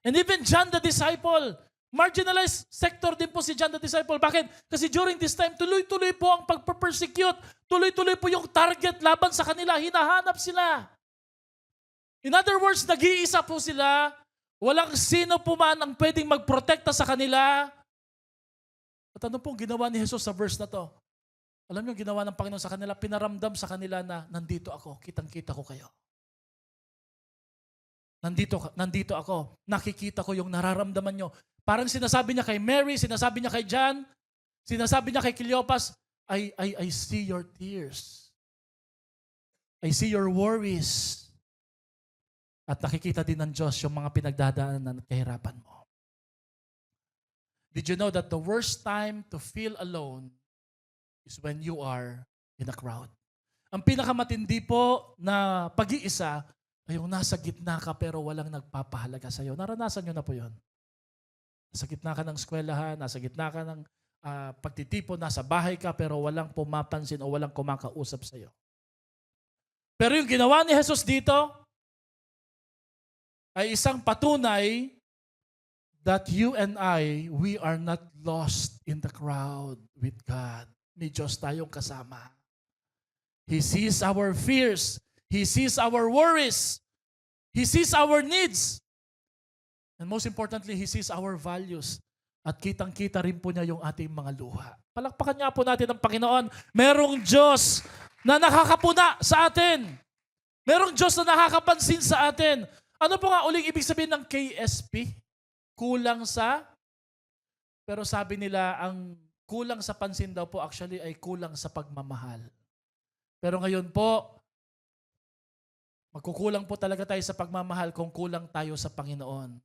And even John the disciple, marginalized sector din po si John the disciple. Bakit? Kasi during this time, tuloy-tuloy po ang pagper-persecute. Tuloy-tuloy po yung target laban sa kanila. Hinahanap sila. In other words, nag-iisa po sila. Walang sino po man ang pwedeng magprotekta sa kanila. At ano pong ginawa ni Jesus sa verse na to? Alam niyo, ginawa ng Panginoon sa kanila, pinaramdam sa kanila na nandito ako, kitang-kita ko kayo. Nandito ako, nakikita ko yung nararamdaman nyo. Parang sinasabi niya kay Mary, sinasabi niya kay John, sinasabi niya kay Cleopas, I see your tears. I see your worries. At nakikita din ng Diyos yung mga pinagdadaanan at kahirapan mo. Did you know that the worst time to feel alone is when you are in a crowd? Ang pinakamatindi po na pag-iisa ay yung nasa gitna ka pero walang nagpapahalaga sa'yo. Naranasan nyo na po yun. Nasa gitna ka ng eskwelahan, nasa gitna ka ng pagtitipon, nasa bahay ka pero walang pumapansin o walang kumakausap sa'yo. Pero yung ginawa ni Jesus dito ay isang patunay that you and I, we are not lost in the crowd with God. May Diyos tayong kasama. He sees our fears. He sees our worries. He sees our needs. And most importantly, He sees our values. At kitang-kita rin po niya yung ating mga luha. Palakpakan niya po natin ang Panginoon. Merong Diyos na nakakapuna sa atin. Merong Diyos na nakakapansin sa atin. Ano po nga uling ibig sabihin ng KSP? Kulang sa? Pero sabi nila, ang kulang sa pansin daw po actually ay kulang sa pagmamahal. Pero ngayon po, magkukulang po talaga tayo sa pagmamahal kung kulang tayo sa Panginoon.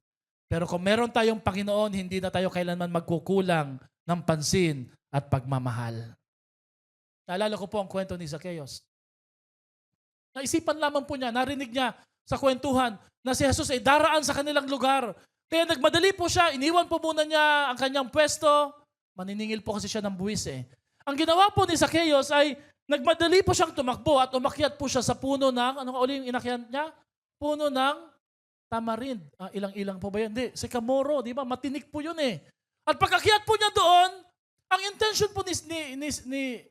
Pero kung meron tayong Panginoon, hindi na tayo kailanman magkukulang ng pansin at pagmamahal. Naalala ko po ang kwento ni Zacchaeus. Naisipan lamang po niya, narinig niya sa kwentuhan na si Jesus ay daraan sa kanilang lugar. Kaya nagmadali po siya, iniwan po muna niya ang kanyang pwesto. Maniningil po kasi siya ng buwis eh. Ang ginawa po ni Zacchaeus ay nagmadali po siyang tumakbo at umakyat po siya sa puno ng, anong uli yung inakyat niya? Puno ng tamarind. Ilang-ilang po ba yan? Hindi, sycamore, di ba? Matinik po yun eh. At pagkakyat po niya doon, ang intention po ni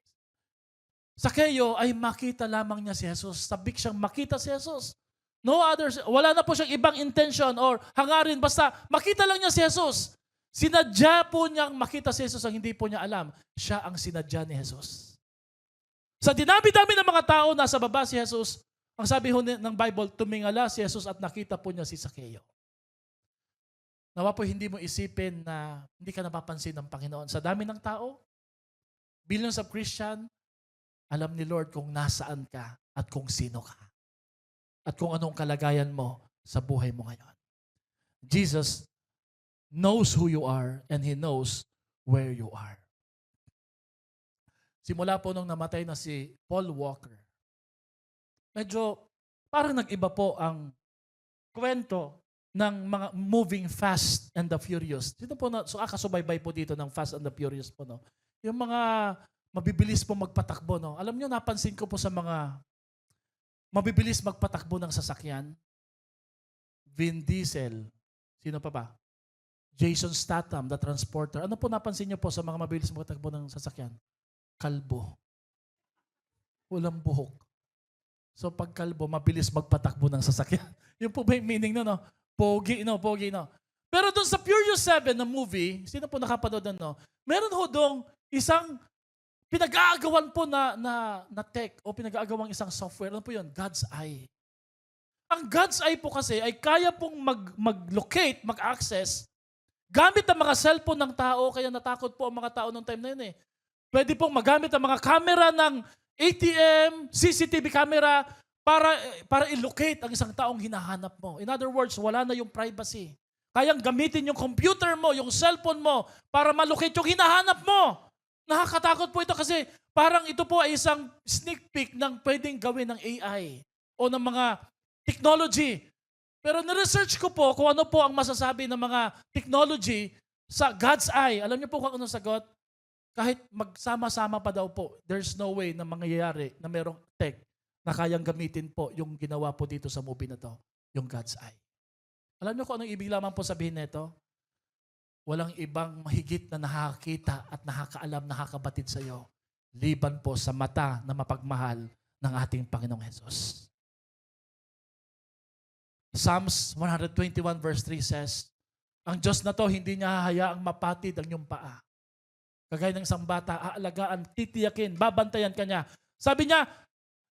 Zacchaeus ay makita lamang niya si Jesus. Sabik siyang makita si Jesus. No others, wala na po siyang ibang intention or hangarin, basta makita lang niya si Jesus. Sinadya po niyang makita si Jesus ang hindi po niya alam. Siya ang sinadya ni Jesus. Sa dinami-dami ng mga tao, nasa baba si Jesus, ang sabi ho ng Bible, tumingala si Jesus at nakita po niya si Zacchaeus. Nawa po hindi mo isipin na hindi ka napapansin ng Panginoon. Sa dami ng tao, billions of Christian, alam ni Lord kung nasaan ka at kung sino ka. At kung anong kalagayan mo sa buhay mo ngayon. Jesus knows who you are and He knows where you are. Simula po nung namatay na si Paul Walker, medyo parang nag-iba po ang kwento ng mga moving Fast and the Furious. Sino po na, kasubaybay po dito ng Fast and the Furious po, no? Yung mga mabibilis po magpatakbo, no? Alam nyo, napansin ko po sa mga mabibilis magpatakbo ng sasakyan. Vin Diesel. Sino pa ba? Jason Statham, the transporter. Ano po napansin niyo po sa mga mabilis magpatakbo ng sasakyan? Kalbo. Walang buhok. So pag kalbo, mabilis magpatakbo ng sasakyan. Yung po ba yung meaning no? Pogi, no? Pero doon sa Furious 7 na movie, sino po nakapanood no? Meron ho doon isang pinag-aagawan po na tech o pinag-aagawang isang software. Ano po yun? God's Eye. Ang God's Eye po kasi ay kaya pong mag-locate, mag-access gamit ang mga cellphone ng tao. Kaya natakot po ang mga tao noong time na yun eh. Pwede pong magamit ang mga camera ng ATM, CCTV camera para i-locate ang isang taong hinahanap mo. In other words, wala na yung privacy. Kayang gamitin yung computer mo, yung cellphone mo para malocate yung hinahanap mo. Nakakatakot po ito kasi parang ito po ay isang sneak peek ng pwedeng gawin ng AI o ng mga technology. Pero na-research ko po kung ano po ang masasabi ng mga technology sa God's eye. Alam niyo po kung anong sagot? Kahit magsama-sama pa daw po, there's no way na mangyayari na merong tech na kayang gamitin po yung ginawa po dito sa movie na to, yung God's eye. Alam niyo kung anong ibig lamang po sabihin nito? Walang ibang mahigit na nakakita at nakakaalam, nakakabatid sa iyo, liban po sa mata na mapagmahal ng ating Panginoong Hesus. Psalms 121 verse 3 says, ang Diyos na to hindi niya hahayaang mapatid ang iyong paa. Kagaya ng isang bata, aalagaan, titiyakin, babantayan ka niya. Sabi niya,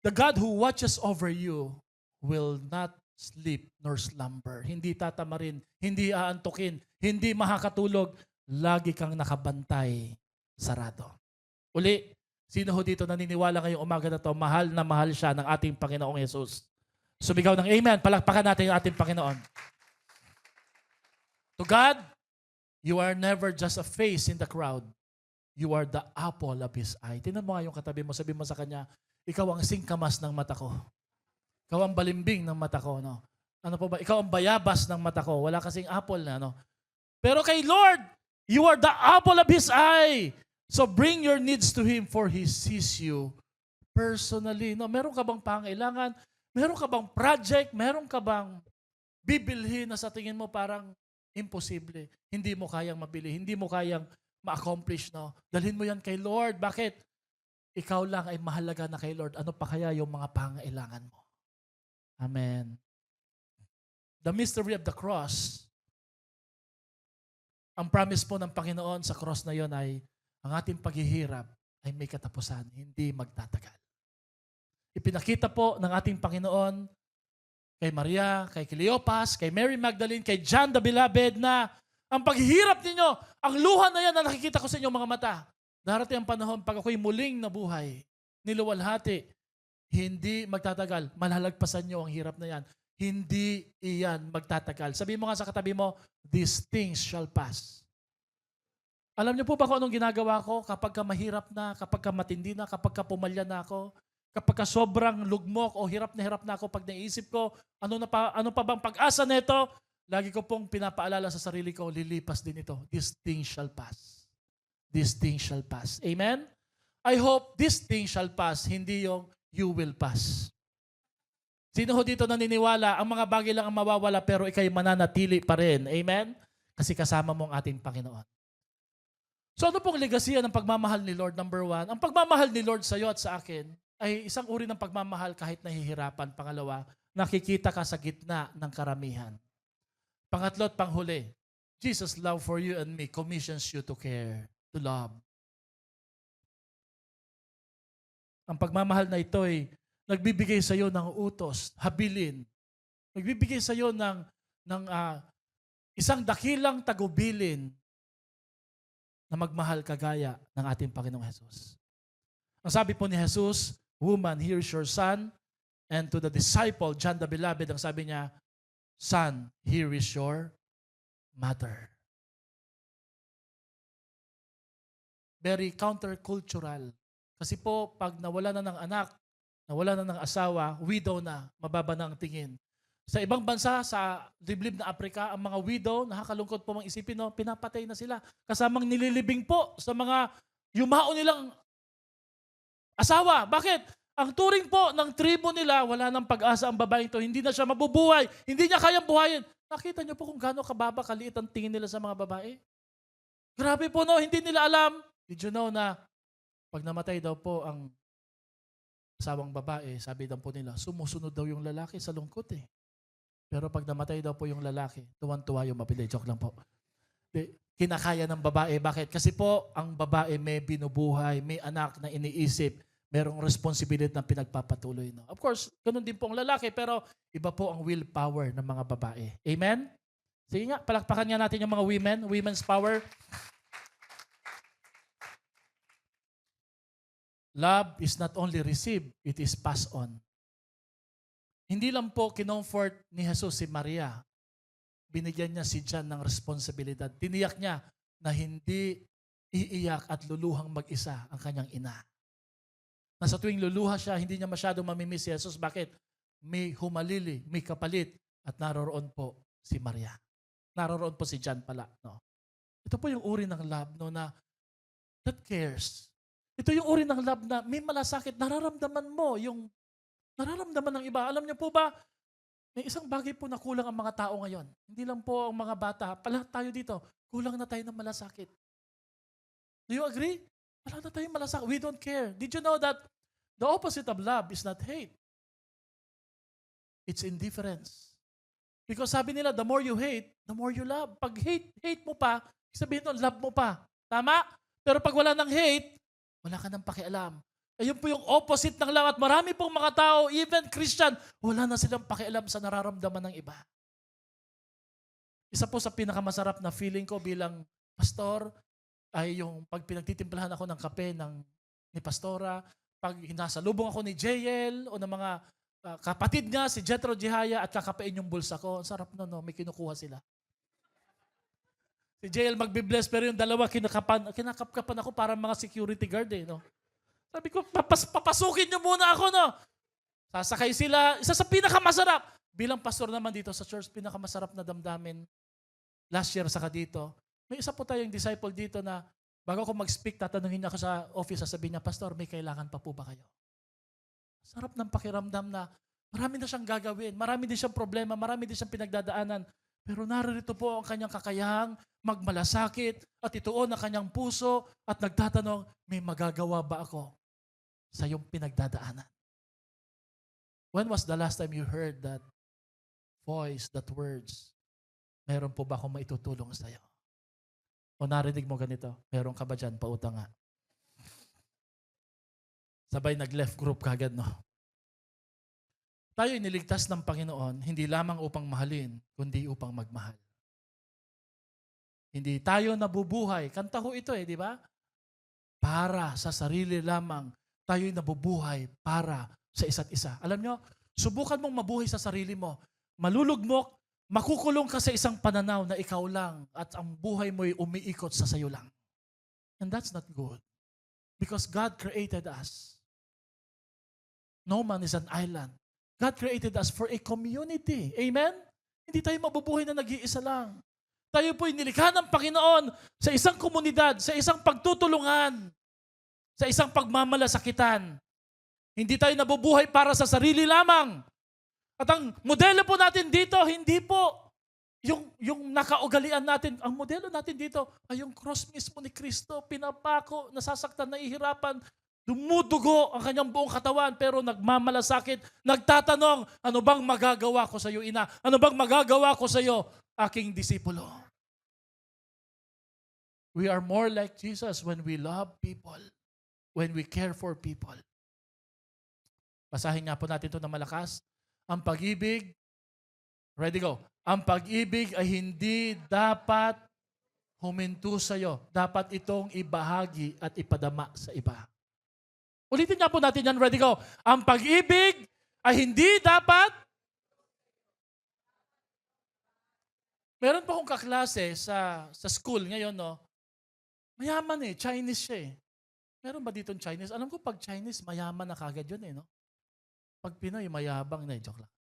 the God who watches over you will not sleep nor slumber. Hindi tatamarin, hindi aantukin, hindi makakatulog. Lagi kang nakabantay, sarado. Uli, sino ho dito naniniwala ngayong umaga na to, mahal na mahal siya ng ating Panginoong Yesus? Sumigaw ng amen. Palakpakan natin yung ating Panginoon. To God, you are never just a face in the crowd. You are the apple of His eye. Tingnan mo nga yung katabi mo. Sabi mo sa kanya, ikaw ang singkamas ng mata ko. Ikaw ang balimbing ng mata ko. No? Ano po ba? Ikaw ang bayabas ng mata ko. Wala kasing apple na. No? Pero kay Lord, you are the apple of His eye. So bring your needs to Him for He sees you personally. No? Meron ka bang pangailangan? Meron ka bang project? Meron ka bang bibilhin na sa tingin mo parang imposible? Hindi mo kayang mabili. Hindi mo kayang ma-accomplish. No? Dalhin mo yan kay Lord. Bakit? Ikaw lang ay mahalaga na kay Lord. Ano pa kaya yung mga pangailangan mo? Amen. The mystery of the cross, ang promise po ng Panginoon sa cross na yon ay ang ating paghihirap ay may katapusan, hindi magtatagal. Ipinakita po ng ating Panginoon kay Maria, kay Cleopas, kay Mary Magdalene, kay John the Beloved na ang paghihirap ninyo, ang luha na yan na nakikita ko sa inyong mga mata, darating ang panahon pag ako'y muling nabuhay, niluwalhati, hindi magtatagal. Malalagpasan nyo ang hirap na yan. Hindi iyan magtatagal. Sabi mo nga sa katabi mo, these things shall pass. Alam niyo po ba kung anong ginagawa ko kapag ka mahirap na, kapag ka matindi na, kapag ka pumalya na ako, kapag ka sobrang lugmok o hirap na ako pag naisip ko, ano pa bang pag-asa nito? Lagi ko pong pinapaalala sa sarili ko, lilipas din ito. These things shall pass. These things shall pass. Amen? I hope this thing shall pass, hindi yung you will pass. Sino ho dito naniniwala, ang mga bagay lang ang mawawala pero ikay mananatili pa rin. Amen? Kasi kasama mo ang ating Panginoon. So ano pong legasya ng pagmamahal ni Lord? Number one, ang pagmamahal ni Lord sa iyo at sa akin ay isang uri ng pagmamahal kahit nahihirapan. Pangalawa, nakikita ka sa gitna ng karamihan. Pangatlo at panghuli, Jesus' love for you and me commissions you to care, to love. Ang pagmamahal na ito ay nagbibigay sa iyo ng utos, habilin. Nagbibigay sa iyo ng isang dakilang tagubilin na magmahal kagaya ng ating Panginoong Hesus. Ang sabi po ni Jesus, woman, here is your son. And to the disciple, John the Beloved, ang sabi niya, son, here is your mother. Very countercultural. Kasi po, pag nawala na ng anak, nawala na ng asawa, widow na, mababa na ang tingin. Sa ibang bansa, sa liblib na Afrika, ang mga widow, nakakalungkot po mang isipin, no, pinapatay na sila. Kasamang nililibing po sa mga yumao nilang asawa. Bakit? Ang turing po ng tribo nila, wala nang pag-asa ang babaeng ito. Hindi na siya mabubuhay. Hindi niya kayang buhayin. Nakita niyo po kung gaano kababa, kaliit ang tingin nila sa mga babae. Grabe po, no? Hindi nila alam. Did you know na pag namatay daw po ang asawang babae, sabi daw po nila, sumusunod daw yung lalaki sa lungkot eh. Pero pag namatay daw po yung lalaki, tuwan-tuwa yung mapili. Joke lang po. Kinakaya ng babae. Bakit? Kasi po, ang babae may binubuhay, may anak na iniisip, merong responsibilidad na pinagpapatuloy. No? Of course, ganun din po ang lalaki, pero iba po ang willpower ng mga babae. Amen? Sige nga, palakpakan nga natin yung mga women, women's power. Love is not only received, it is passed on. Hindi lang po kinomfort ni Jesus si Maria. Binigyan niya si John ng responsibilidad. Tiniyak niya na hindi iiyak at luluhang mag-isa ang kanyang ina. Na sa tuwing luluha siya, hindi niya masyadong mamimiss si Jesus. Bakit? May humalili, may kapalit, at naroroon po si Maria. Naroroon po si John pala. No? Ito po yung uri ng love no, na that cares. Ito yung uri ng love na may malasakit, nararamdaman mo yung nararamdaman ng iba. Alam niyo po ba, may isang bagay po na kulang ang mga tao ngayon. Hindi lang po ang mga bata, pala tayo dito, kulang na tayo ng malasakit. Do you agree? Wala na tayong malasakit. We don't care. Did you know that the opposite of love is not hate? It's indifference. Because sabi nila, the more you hate, the more you love. Pag hate mo pa, sabihin nun, love mo pa. Tama? Pero pag wala ng hate, wala ka ng pakialam. Ayun po yung opposite ng love. At marami pong mga tao, even Christian, wala na silang pakialam sa nararamdaman ng iba. Isa po sa pinakamasarap na feeling ko bilang pastor ay yung pag pinagtitimplahan ako ng kape ni pastora, pag hinasalubong ako ni JL o ng mga kapatid nga, si Jethro Jihaya, at kakapain yung bulsa ko. Ang sarap no, may kinukuha sila. Si JL magbibless, pero yung dalawa kinakapkapan ako para mga security guard eh. No? Sabi ko, papasukin nyo muna ako, no? Sasakay sila. Isa sa pinakamasarap. Bilang pastor naman dito sa church, pinakamasarap na damdamin. Last year, saka dito. May isa po tayong disciple dito na bago ako mag-speak, tatanungin niya ako sa office, sasabihin niya, Pastor, may kailangan pa po ba kayo? Sarap ng pakiramdam na marami na siyang gagawin, marami din siyang problema, marami din siyang pinagdadaanan. Pero narito po ang kanyang kakayahang magmalasakit at ituon ang kanyang puso at nagtatanong, may magagawa ba ako sa iyong pinagdadaanan? When was the last time you heard that voice, that words? Meron po ba akong maitutulong sa iyo? O narinig mo ganito, meron ka ba dyan? Pautang nga. Sabay nag-left group kagad, no? Tayo iniligtas ng Panginoon, hindi lamang upang mahalin, kundi upang magmahal. Hindi tayo nabubuhay. Kanta ho ito di ba? Para sa sarili lamang, tayo'y nabubuhay para sa isa't isa. Alam nyo, subukan mong mabuhay sa sarili mo. Malulugmok, makukulong ka sa isang pananaw na ikaw lang at ang buhay mo'y umiikot sa sayo lang. And that's not good. Because God created us. No man is an island. God created us for a community. Amen? Hindi tayo mabubuhay na nag-iisa lang. Tayo po'y nilikha ng Panginoon sa isang komunidad, sa isang pagtutulungan, sa isang pagmamalasakitan. Hindi tayo nabubuhay para sa sarili lamang. At ang modelo po natin dito, hindi po yung nakaugalian natin. Ang modelo natin dito ay yung cross mismo ni Kristo. Pinapako, nasasaktan, nahihirapan, dumudugo ang kanyang buong katawan pero nagmamalasakit, nagtatanong, ano bang magagawa ko sa iyo, ina? Ano bang magagawa ko sa iyo, aking disipulo? We are more like Jesus when we love people, when we care for people. Basahin nga po natin ito na malakas. Ang pag-ibig, ready go, ang pag-ibig ay hindi dapat huminto sa iyo. Dapat itong ibahagi at ipadama sa iba. Ulitin nga po natin yan, ready go. Ang pag-ibig ay hindi dapat. Meron po akong kaklase sa school ngayon, no? Mayaman Chinese siya Meron ba ditong Chinese? Alam ko pag Chinese, mayaman na kagad yun no? Pag Pinoy, mayabang na joke lang.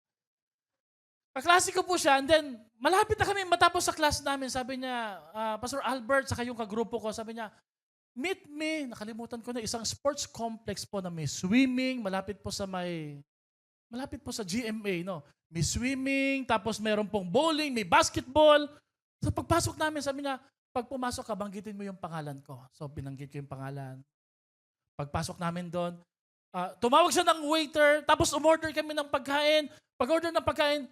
Kaklase ko po siya, and then malapit na kami matapos sa class namin. Sabi niya, Pastor Albert, saka yung kagrupo ko, sabi niya, meet me, nakalimutan ko na, isang sports complex po na may swimming, malapit po sa GMA, no? May swimming, tapos meron pong bowling, may basketball. So pagpasok namin, sabi niya, pag pumasok ka, banggitin mo yung pangalan ko. So binanggit ko yung pangalan. Pagpasok namin doon, tumawag siya ng waiter, tapos umorder kami ng pagkain. Pag-order ng pagkain,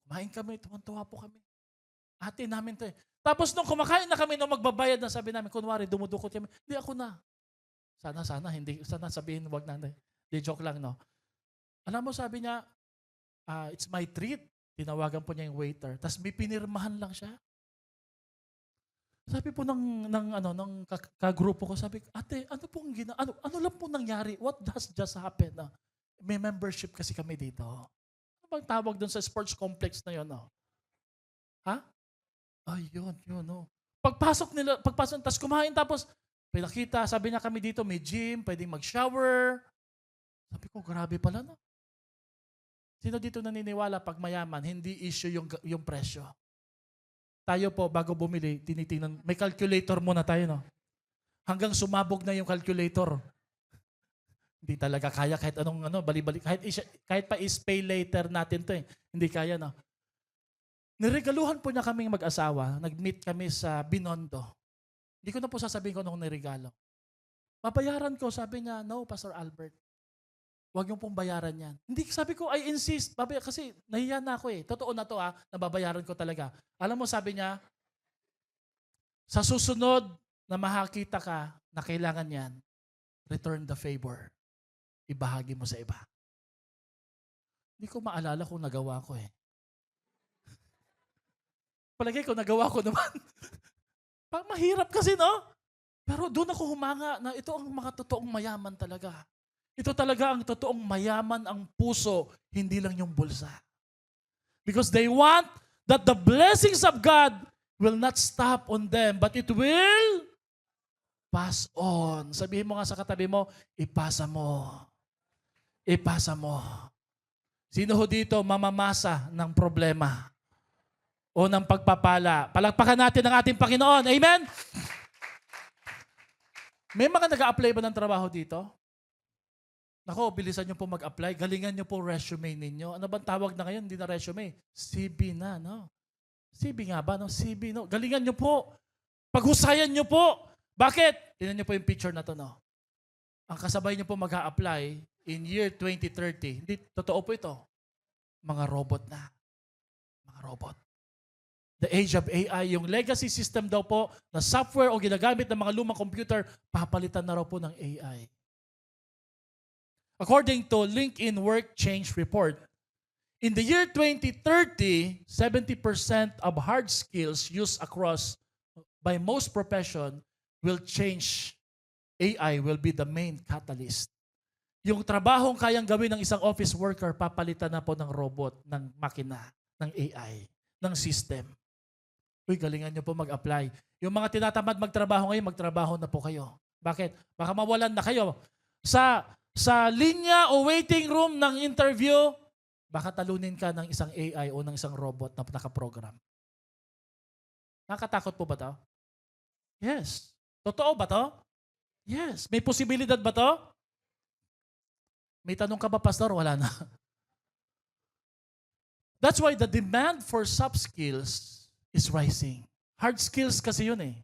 kumain kami, tuwan-tuwa po kami. Ate namin to Tapos nung kumakain na kami, nung magbabayad na, sabi namin, kunwari, dumudukot kami, hindi ako na. Sana sabihin, wag na. Di joke lang, no? Alam mo, sabi niya, it's my treat. Tinawagan po niya yung waiter. Tapos may pinirmahan lang siya. Sabi po ng kagrupo ko, sabi ko, ate, ano lang po nangyari? What does just happen? May membership kasi kami dito. Ano bang tawag doon sa sports complex na yun? Ha? Ay, yun. Pagpasok, tapos kumain, tapos pinakita, sabi niya kami dito, may gym, pwedeng mag-shower. Sabi ko, grabe pala, no? Sino dito naniniwala pag mayaman, hindi issue yung presyo? Tayo po, bago bumili, tinitingnan, may calculator muna tayo, no? Hanggang sumabog na yung calculator. Hindi talaga kaya kahit anong bali-bali. Kahit pa is-pay later natin to eh. Hindi kaya, no? Niregaluhan po niya kaming mag-asawa. Nag-meet kami sa Binondo. Hindi ko na po sasabihin ko anong niregalo. Babayaran ko, sabi niya, no, Pastor Albert. Huwag yung pong bayaran yan. Hindi, sabi ko, I insist. Kasi nahiya na ako eh. Totoo na to nababayaran ko talaga. Alam mo, sabi niya, sa susunod na makakita ka na kailangan yan, return the favor. Ibahagi mo sa iba. Hindi ko maalala kung nagawa ko eh. Palagay ko, nagawa ko naman. Mahirap kasi, no? Pero doon ako humanga na ito ang mga totoong mayaman talaga. Ito talaga ang totoong mayaman ang puso, hindi lang yung bulsa. Because they want that the blessings of God will not stop on them, but it will pass on. Sabihin mo nga sa katabi mo, ipasa mo. Ipasa mo. Sino ho dito mamamasa ng problema o ng pagpapala? Palakpakan natin ang ating Panginoon. Amen? May mga nag-a-apply ba ng trabaho dito? Nako, bilisan nyo po mag-apply. Galingan nyo po resume ninyo. Ano bang tawag na ngayon? Hindi na resume. CV na, no? CV nga ba, no? CV, no? Galingan nyo po. Paghusayan nyo po. Bakit? Tingnan nyo po yung picture na to, no? Ang kasabay nyo po mag-a-apply in year 2030. Hindi, totoo po ito. Mga robot na. Mga robot. The age of AI, yung legacy system daw po na software o ginagamit ng mga lumang computer, papalitan na raw po ng AI. According to LinkedIn Work Change Report, in the year 2030, 70% of hard skills used across by most profession will change. AI will be the main catalyst. Yung trabahong kayang gawin ng isang office worker, papalitan na po ng robot, ng makina, ng AI, ng system. Uy, galingan nyo po mag-apply. Yung mga tinatamad magtrabaho ngayon, magtrabaho na po kayo. Bakit? Baka mawalan na kayo. Sa linya o waiting room ng interview, baka talunin ka ng isang AI o ng isang robot na nakaprogram. Nakakatakot po ba to? Yes. Totoo ba to? Yes. May posibilidad ba to? May tanong ka ba, Pastor? Wala na. That's why the demand for soft skills is rising. Hard skills kasi yun eh.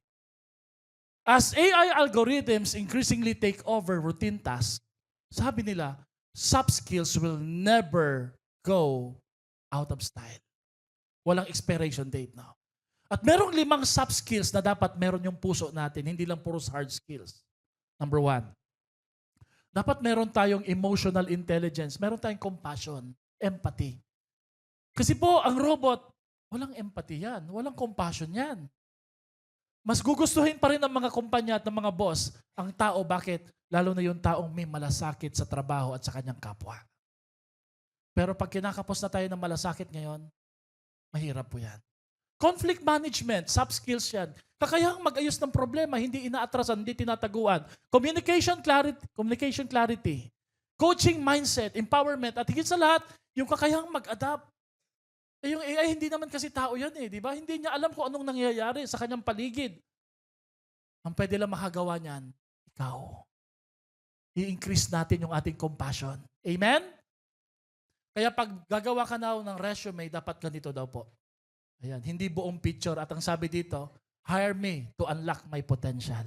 As AI algorithms increasingly take over routine tasks, sabi nila, soft skills will never go out of style. Walang expiration date na. At merong 5 soft skills na dapat meron yung puso natin, hindi lang puros hard skills. Number 1, dapat meron tayong emotional intelligence, meron tayong compassion, empathy. Kasi po, ang robot, walang empathy yan, walang compassion yan. Mas gugustuhin pa rin ng mga kumpanya at ng mga boss ang tao. Bakit? Lalo na yung taong may malasakit sa trabaho at sa kanyang kapwa. Pero pag kinakapos na tayo ng malasakit ngayon, mahirap po yan. Conflict management, soft skills yan. Kakayahang mag-ayos ng problema, hindi inaatrasan, hindi tinataguan. Communication clarity. Coaching mindset, empowerment, at higit sa lahat, yung kakayahang mag-adapt. Yung AI, hindi naman kasi tao yan eh, di ba? Hindi niya alam kung anong nangyayari sa kanyang paligid. Ang pwede lang makagawa niyan, ikaw. I-increase natin yung ating compassion. Amen? Kaya pag gagawa ka na ng resume, dapat ganito daw po. Ayan, hindi buong picture. At ang sabi dito, hire me to unlock my potential.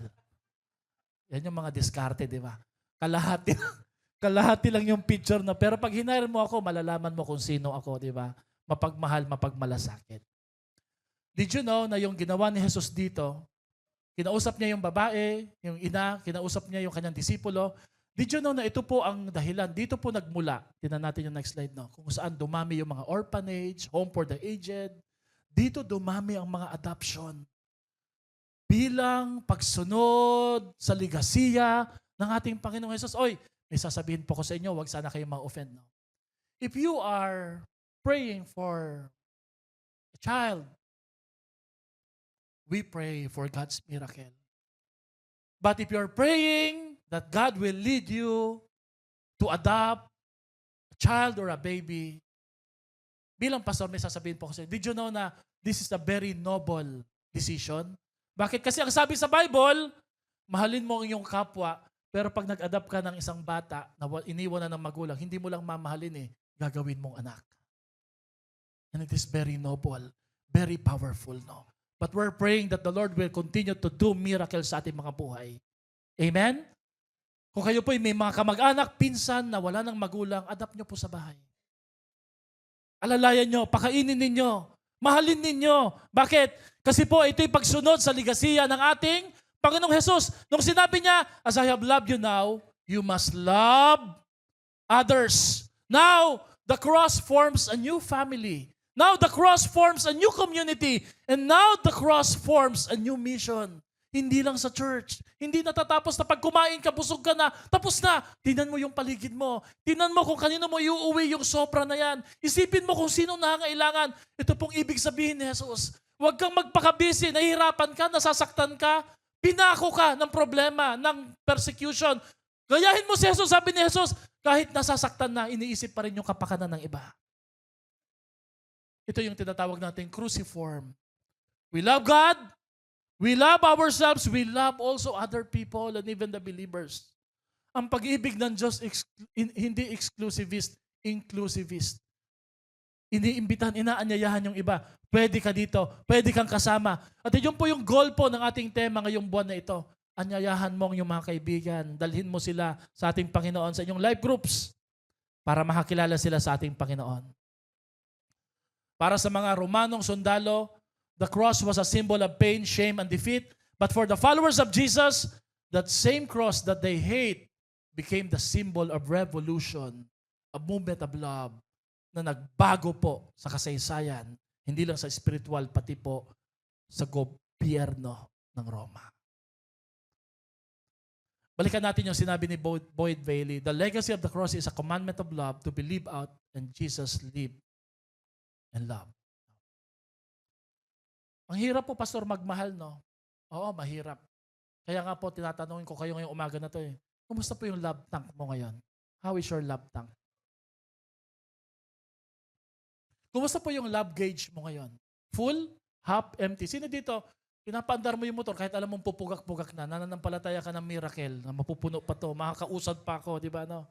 Yan yung mga diskarte, di ba? Kalahati lang yung picture na. Pero pag hinire mo ako, malalaman mo kung sino ako, di ba? Mapagmahal, mapagmalasakit. Did you know na yung ginawa ni Jesus dito, kinausap niya yung babae, yung ina, kinausap niya yung kanyang disipulo. Did you know na ito po ang dahilan? Dito po nagmula. Tingnan natin yung next slide, no? Kung saan dumami yung mga orphanage, home for the aged. Dito dumami ang mga adoption. bilang pagsunod sa ligasiya ng ating Panginoong Hesus. Oy, may sasabihin po ko sa inyo, wag sana kayo ma-offend. No? If you are praying for a child, we pray for God's miracle. But if you're praying that God will lead you to adopt a child or a baby, bilang pastor, may sasabihin po ko sa inyo, did you know na this is a very noble decision? Bakit? Kasi ang sabi sa Bible, mahalin mo ang iyong kapwa, pero pag nag-adapt ka ng isang bata na iniwan na ng magulang, hindi mo lang mamahalin gagawin mong anak. And it is very noble, very powerful, no? But we're praying that the Lord will continue to do miracles sa ating mga buhay. Amen? Kung kayo po may mga kamag-anak, pinsan na wala ng magulang, adapt nyo po sa bahay. Alalayan nyo, pakainin ninyo, mahalin ninyo. Bakit? Kasi po ito'y pagsunod sa ligasiya ng ating Panginoong Hesus. Nung sinabi niya, as I have loved you now, you must love others. Now, the cross forms a new family. Now the cross forms a new community. And now the cross forms a new mission. Hindi lang sa church. Hindi natatapos na pag kumain ka, busog ka na, tapos na. Tingnan mo yung paligid mo. Tingnan mo kung kanino mo iuuwi yung sopra na yan. Isipin mo kung sino nangangailangan. Ito pong ibig sabihin ni Jesus. Huwag kang magpakabisi, nahihirapan ka, nasasaktan ka, pinako ka ng problema, ng persecution. Gayahin mo si Jesus. Sabi ni Jesus, kahit nasasaktan na, iniisip pa rin yung kapakanan ng iba. Ito yung tinatawag natin cruciform. We love God, we love ourselves, we love also other people and even the believers. Ang pag-ibig ng Diyos, hindi exclusivist, inclusivist. Iniimbitahan, inaanyayahan yung iba. Pwede ka dito, pwede kang kasama. At yun po yung goal po ng ating tema ngayong buwan na ito. Anyayahan mo ang iyong mga kaibigan. Dalhin mo sila sa ating Panginoon, sa inyong life groups para makakilala sila sa ating Panginoon. Para sa mga Romanong sundalo, the cross was a symbol of pain, shame, and defeat. But for the followers of Jesus, that same cross that they hate became the symbol of revolution, a movement of love na nagbago po sa kasaysayan, hindi lang sa spiritual, pati po sa gobyerno ng Roma. Balikan natin yung sinabi ni Boyd Bailey, the legacy of the cross is a commandment of love to be lived out, and Jesus lived and love. Ang hirap po, Pastor, magmahal, no? Oo, mahirap. Kaya nga po, tinatanungin ko kayo ngayong umaga na to Kumusta po yung love tank mo ngayon? How is your love tank? Kumusta po yung love gauge mo ngayon? Full? Half? Empty? Sino dito, pinapaandar mo yung motor kahit alam mong pupugak-pugak na, nananampalataya ka ng miracle, na mapupuno pa to, makakausad pa ako, di ba, no?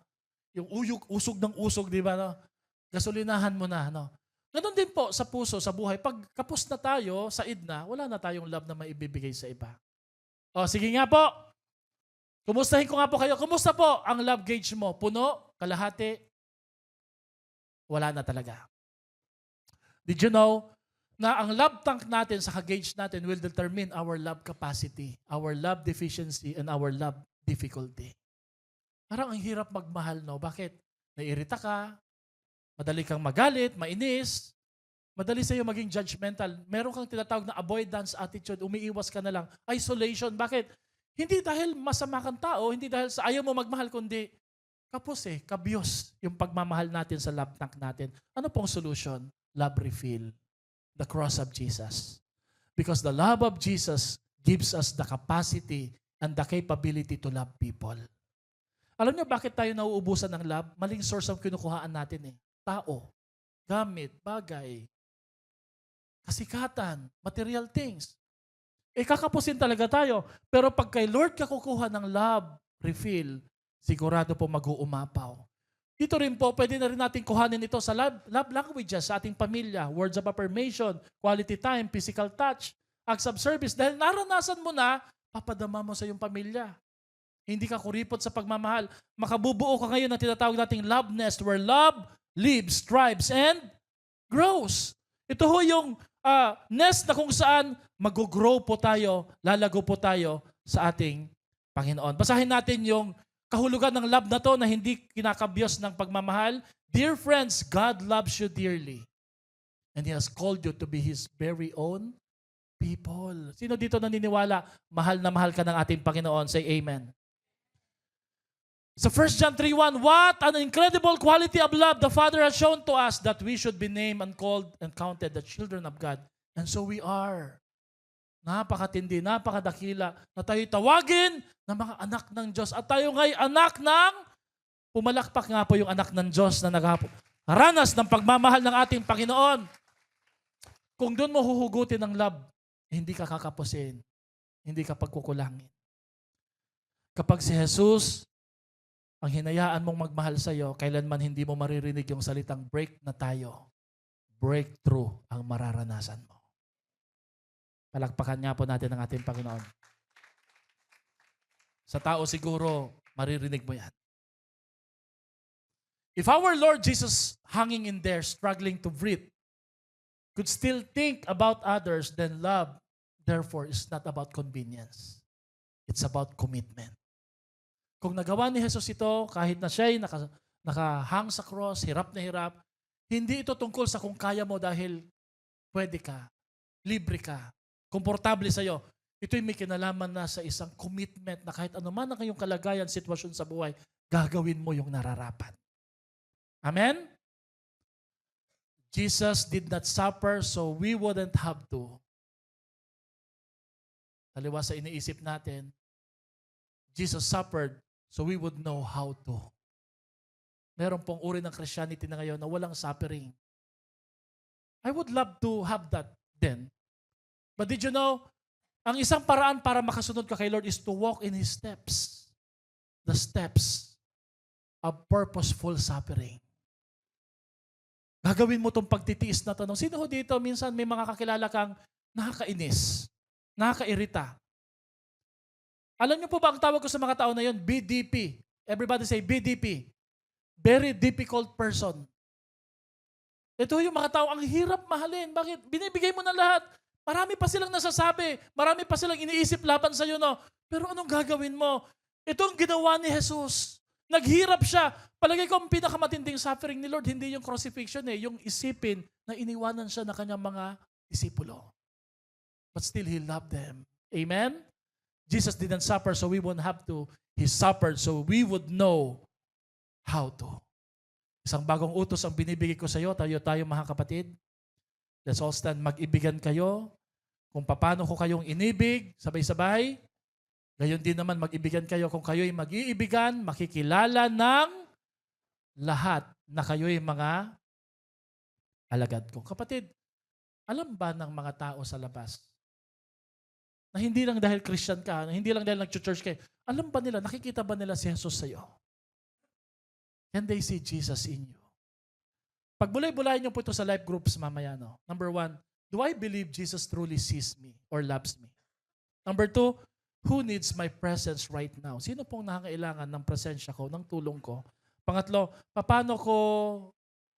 Yung usog ng usog, di ba, no? Gasolinahan mo na, no? Ganon din po sa puso, sa buhay. Pag kapos na tayo, said na, wala na tayong love na maibibigay sa iba. O, sige nga po. Kumustahin ko nga po kayo. Kumusta po ang love gauge mo? Puno? Kalahati? Wala na talaga. Did you know na ang love tank natin sa gauge natin will determine our love capacity, our love deficiency, and our love difficulty. Parang ang hirap magmahal, no? Bakit? Naiirita ka, madali kang magalit, mainis, madali sa'yo maging judgmental. Meron kang tinatawag na avoidance attitude, umiiwas ka na lang. Isolation, bakit? Hindi dahil masama kang tao, hindi dahil sa ayaw mo magmahal, kundi kapos kabiyos yung pagmamahal natin sa love tank natin. Ano pong solution? Love refill. The cross of Jesus. Because the love of Jesus gives us the capacity and the capability to love people. Alam niyo bakit tayo nauubusan ng love? Maling source of kinukuhaan natin Tao, gamit, bagay, kasikatan, material things. Kakapusin talaga tayo. Pero pag kay Lord ka kukuha ng love, refill, sigurado po mag-uumapaw. Dito rin po, pwede na rin natin kuhanin ito sa love languages, sa ating pamilya, words of affirmation, quality time, physical touch, acts of service. Dahil naranasan mo na, papadama mo sa iyong pamilya. Hindi ka kuripot sa pagmamahal. Makabubuo ka ngayon na tinatawag nating love nest, where love lives, thrives, and grows. Ito ho yung nest na kung saan mag-grow po tayo, lalago po tayo sa ating Panginoon. Basahin natin yung kahulugan ng love na to na hindi kinakabyos ng pagmamahal. Dear friends, God loves you dearly. And He has called you to be His very own people. Sino dito naniniwala, mahal na mahal ka ng ating Panginoon? Say amen. So 1 John 3:1, what an incredible quality of love the Father has shown to us that we should be named and called and counted the children of God. And so we are. Napakatindi, napakadakila na tayo tawagin na mga anak ng Diyos. At tayo nga'y anak ng, pumalakpak nga po yung anak ng Diyos na nagaranas ng pagmamahal ng ating Panginoon. Kung doon mo huhugutin ang love, hindi ka kakapusin, hindi ka pagkukulangin. Kapag si Jesus ang hinayaan mong magmahal sa iyo, kailanman hindi mo maririnig yung salitang break na tayo. Breakthrough ang mararanasan mo. Palakpakan nga po natin ang ating Panginoon. Sa tao siguro, maririnig mo yan. If our Lord Jesus hanging in there, struggling to breathe, could still think about others, then love, therefore, is not about convenience. It's about commitment. Kung nagawa ni Jesus ito, kahit na siya'y nakahang sa cross, hirap na hirap, hindi ito tungkol sa kung kaya mo dahil pwede ka, libre ka, komportable sa'yo. Ito'y may kinalaman na sa isang commitment na kahit anuman ang iyong kalagayan, sitwasyon sa buhay, gagawin mo yung nararapat. Amen? Jesus did not suffer so we wouldn't have to. Taliwas sa iniisip natin, Jesus suffered so we would know how to. Meron pong uri ng Christianity na ngayon na walang suffering. I would love to have that then. But did you know, ang isang paraan para makasunod ka kay Lord is to walk in His steps. The steps of purposeful suffering. Gagawin mo itong pagtitiis na tanong. Sino ho dito, minsan may mga kakilala kang nakakainis, nakakairita. Alam niyo po ba ang tawag ko sa mga tao na yun? BDP. Everybody say BDP. Very difficult person. Ito yung mga tao, ang hirap mahalin. Bakit? Binibigay mo na lahat. Marami pa silang nasasabi. Marami pa silang iniisip laban sa iyo, no? Pero anong gagawin mo? Ito ang ginawa ni Jesus. Naghirap siya. Palagay ko ang pinakamatinding suffering ni Lord, hindi yung crucifixion yung isipin na iniwanan siya na kanyang mga disipulo. But still, He loved them. Amen? Jesus didn't suffer so we won't have to. He suffered so we would know how to. Isang bagong utos ang binibigay ko sa iyo, tayo mga kapatid. Let's all stand, mag-ibigan kayo. Kung paano ko kayong inibig, sabay-sabay. Gayon din naman, mag-ibigan kayo. Kung kayo'y mag-iibigan, makikilala ng lahat na kayo'y mga alagad ko. Kapatid, alam ba ng mga tao sa labas na hindi lang dahil Christian ka, na hindi lang dahil nag-church ka, alam ba nila, nakikita ba nila si Jesus sa iyo? Can they see Jesus in you? Pagbulay-bulayin niyo po ito sa life groups mamaya. No? Number 1, do I believe Jesus truly sees me or loves me? Number 2, who needs my presence right now? Sino pong nangangailangan ng presensya ko, ng tulong ko? Pangatlo,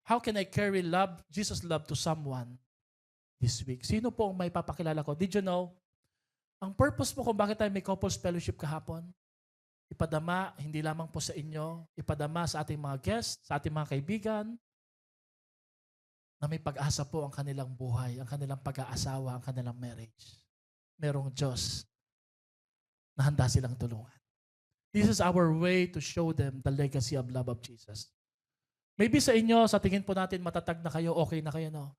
how can I carry love, Jesus' love to someone this week? Sino pong may papakilala ko? Did you know, ang purpose po kung bakit tayo may couples fellowship kahapon, ipadama, hindi lamang po sa inyo, ipadama sa ating mga guests, sa ating mga kaibigan, na may pag-asa po ang kanilang buhay, ang kanilang pag-aasawa, ang kanilang marriage. Merong Diyos na handa silang tulungan. This is our way to show them the legacy of love of Jesus. Maybe sa inyo, sa tingin po natin, matatag na kayo, okay na kayo, no?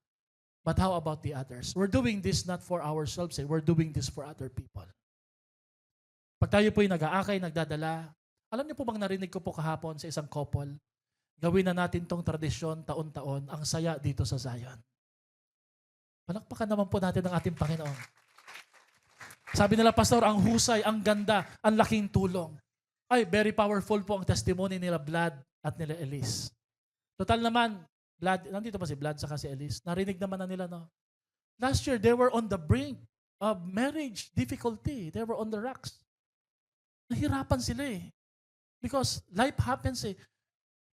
But how about the others? We're doing this not for ourselves, we're doing this for other people. Pag tayo po'y nag-aakay, nagdadala, alam niyo po bang narinig ko po kahapon sa isang couple, gawin na natin tong tradisyon taon-taon, ang saya dito sa Zion. Palakpakan naman po natin ang ating Panginoon. Sabi nila, Pastor, ang husay, ang ganda, ang laking tulong. Ay, very powerful po ang testimony nila Vlad at nila Elise. Total naman, Vlad, nandito ba si Vlad saka si Elise? Narinig naman na nila, no? Last year, they were on the brink of marriage difficulty. They were on the rocks. Nahirapan sila Because life happens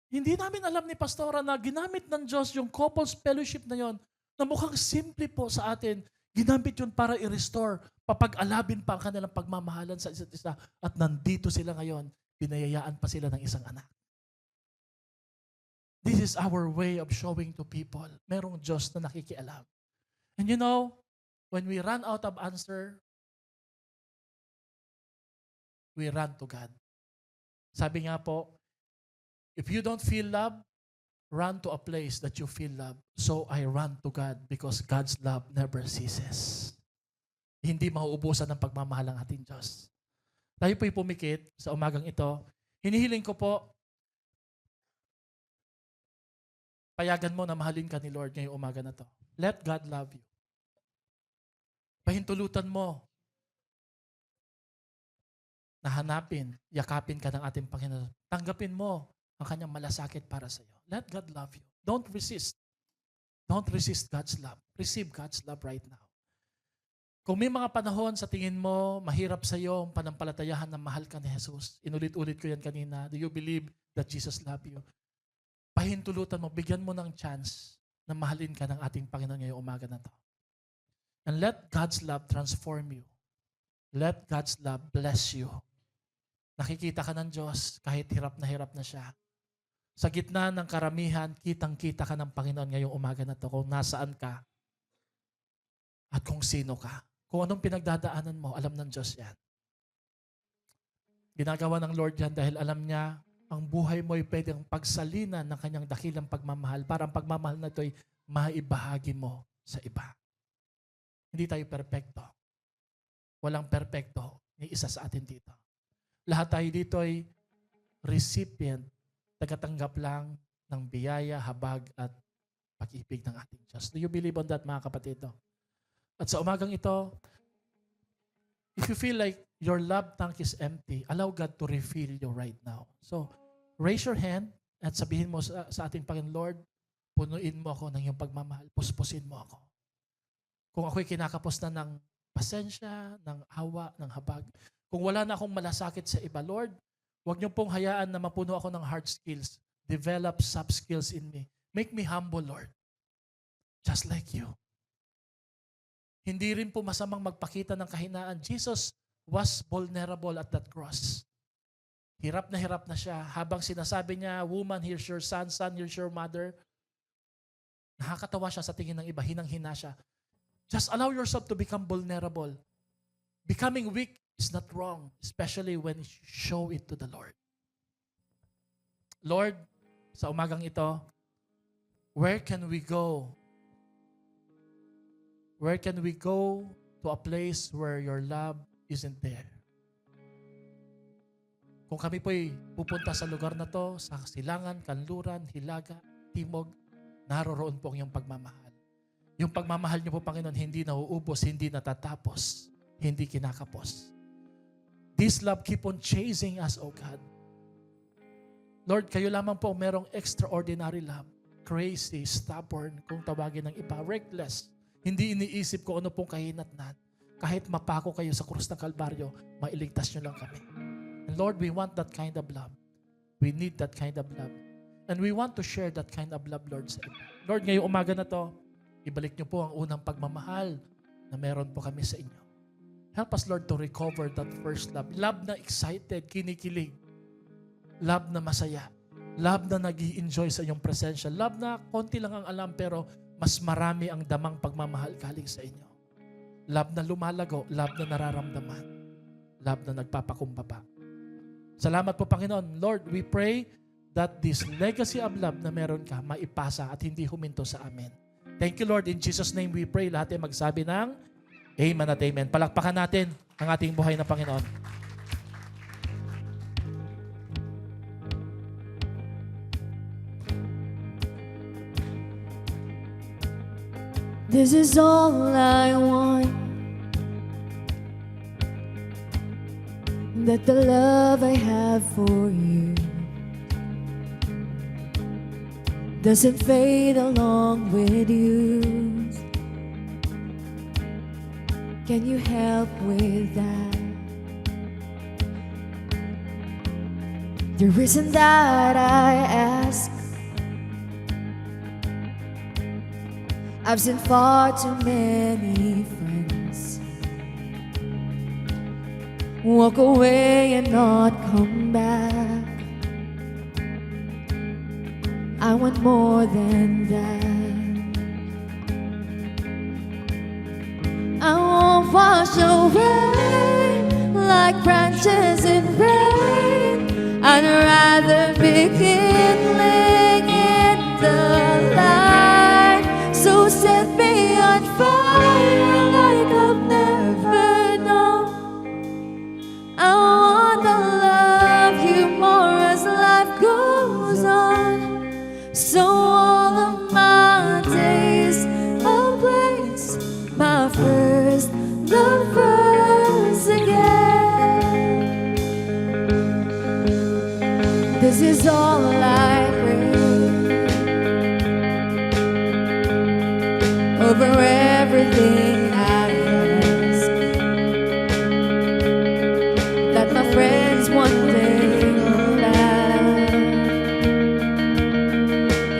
Hindi namin alam ni Pastora na ginamit ng Diyos yung couples fellowship na yon na mukhang simple po sa atin. Ginamit yun para i-restore, papag-alabin pa ang kanilang pagmamahalan sa isa't isa at nandito sila ngayon, pinayayaan pa sila ng isang anak. This is our way of showing to people. Merong Diyos na nakikialam. And you know, when we run out of answer, we run to God. Sabi nga po, if you don't feel love, run to a place that you feel love. So I run to God because God's love never ceases. Hindi mauubusan ng pagmamahal ng ating Diyos. Tayo po'y pumikit sa umagang ito. Hinihiling ko po, payagan mo na mahalin ka ni Lord ngayong umaga na to. Let God love you. Pahintulutan mo na hanapin, yakapin ka ng ating Panginoon. Tanggapin mo ang kanyang malasakit para sa iyo. Let God love you. Don't resist. Don't resist God's love. Receive God's love right now. Kung may mga panahon sa tingin mo, mahirap sa iyo ang panampalatayahan na mahal ka ni Jesus. Inulit-ulit ko yan kanina. Do you believe that Jesus love you? Pahintulutan mo, bigyan mo ng chance na mahalin ka ng ating Panginoon ngayong umaga na to. And let God's love transform you. Let God's love bless you. Nakikita ka ng Diyos kahit hirap na siya. Sa gitna ng karamihan, kitang-kita ka ng Panginoon ngayong umaga na to kung nasaan ka at kung sino ka. Kung anong pinagdadaanan mo, alam ng Diyos yan. Ginagawa ng Lord yan dahil alam niya ang buhay mo ay pwedeng pagsalinan ng kanyang dakilang pagmamahal para ang pagmamahal na ito ay maibahagi mo sa iba. Hindi tayo perpekto. Walang perpekto. May isa sa atin dito. Lahat tayo dito ay recipient, tagatanggap lang ng biyaya, habag at pag-ibig ng ating Diyos. Do you believe on that, mga kapatid? At sa umagang ito, if you feel like your love tank is empty, allow God to refill you right now. So, raise your hand at sabihin mo sa ating Panginoon, Lord, punuin mo ako ng iyong pagmamahal, puspusin mo ako. Kung ako'y kinakapos na ng pasensya, ng awa, ng habag, kung wala na akong malasakit sa iba, Lord, huwag niyo pong hayaan na mapuno ako ng hard skills. Develop soft skills in me. Make me humble, Lord. Just like you. Hindi rin po masamang magpakita ng kahinaan. Jesus was vulnerable at that cross. Hirap na siya. Habang sinasabi niya, woman, here's your son, son, here's your mother. Nakakatawa siya sa tingin ng iba, hinang-hina siya. Just allow yourself to become vulnerable. Becoming weak is not wrong, especially when you show it to the Lord. Lord, sa umagang ito, where can we go? Where can we go to a place where your love isn't there? Kung kami po'y pupunta sa lugar na to, sa Silangan, Kanluran, Hilaga, Timog, naroroon po ang iyong pagmamahal. Yung pagmamahal niyo po, Panginoon, hindi nauubos, hindi natatapos, hindi kinakapos. This love keep on chasing us, O God. Lord, kayo lamang po merong extraordinary love. Crazy, stubborn, kung tawagin ng iba, reckless. Hindi iniisip ko ano pong kahinatnan. Kahit mapako kayo sa krus ng Kalbaryo, mailigtas niyo lang kami. And Lord, we want that kind of love. We need that kind of love. And we want to share that kind of love, Lord, sa iba. Lord, ngayong umaga na to, ibalik niyo po ang unang pagmamahal na meron po kami sa inyo. Help us, Lord, to recover that first love. Love na excited, kinikilig. Love na masaya. Love na nag-i-enjoy sa iyong presensya. Love na konti lang ang alam pero mas marami ang damang pagmamahal galing sa inyo. Love na lumalago. Love na nararamdaman. Love na nagpapakumbaba. Salamat po, Panginoon. Lord, we pray that this legacy of love na meron ka, maipasa at hindi huminto sa amin. Thank you, Lord. In Jesus' name we pray. Lahat ay magsabi ng amen at amen. Palakpakan natin ang ating buhay na Panginoon. This is all I want, that the love I have for you doesn't fade along with you. Can you help with that? The reason that I ask, I've seen far too many friends walk away and not come back. I want more than that. I wash away like branches in rain. I'd rather be kindling in the light. So set me on fire like I've never known. I wanna love you more as life goes on. So all of my days I'll place my first love first again. This is all I pray. Over everything I ask, that my friends one day will laugh.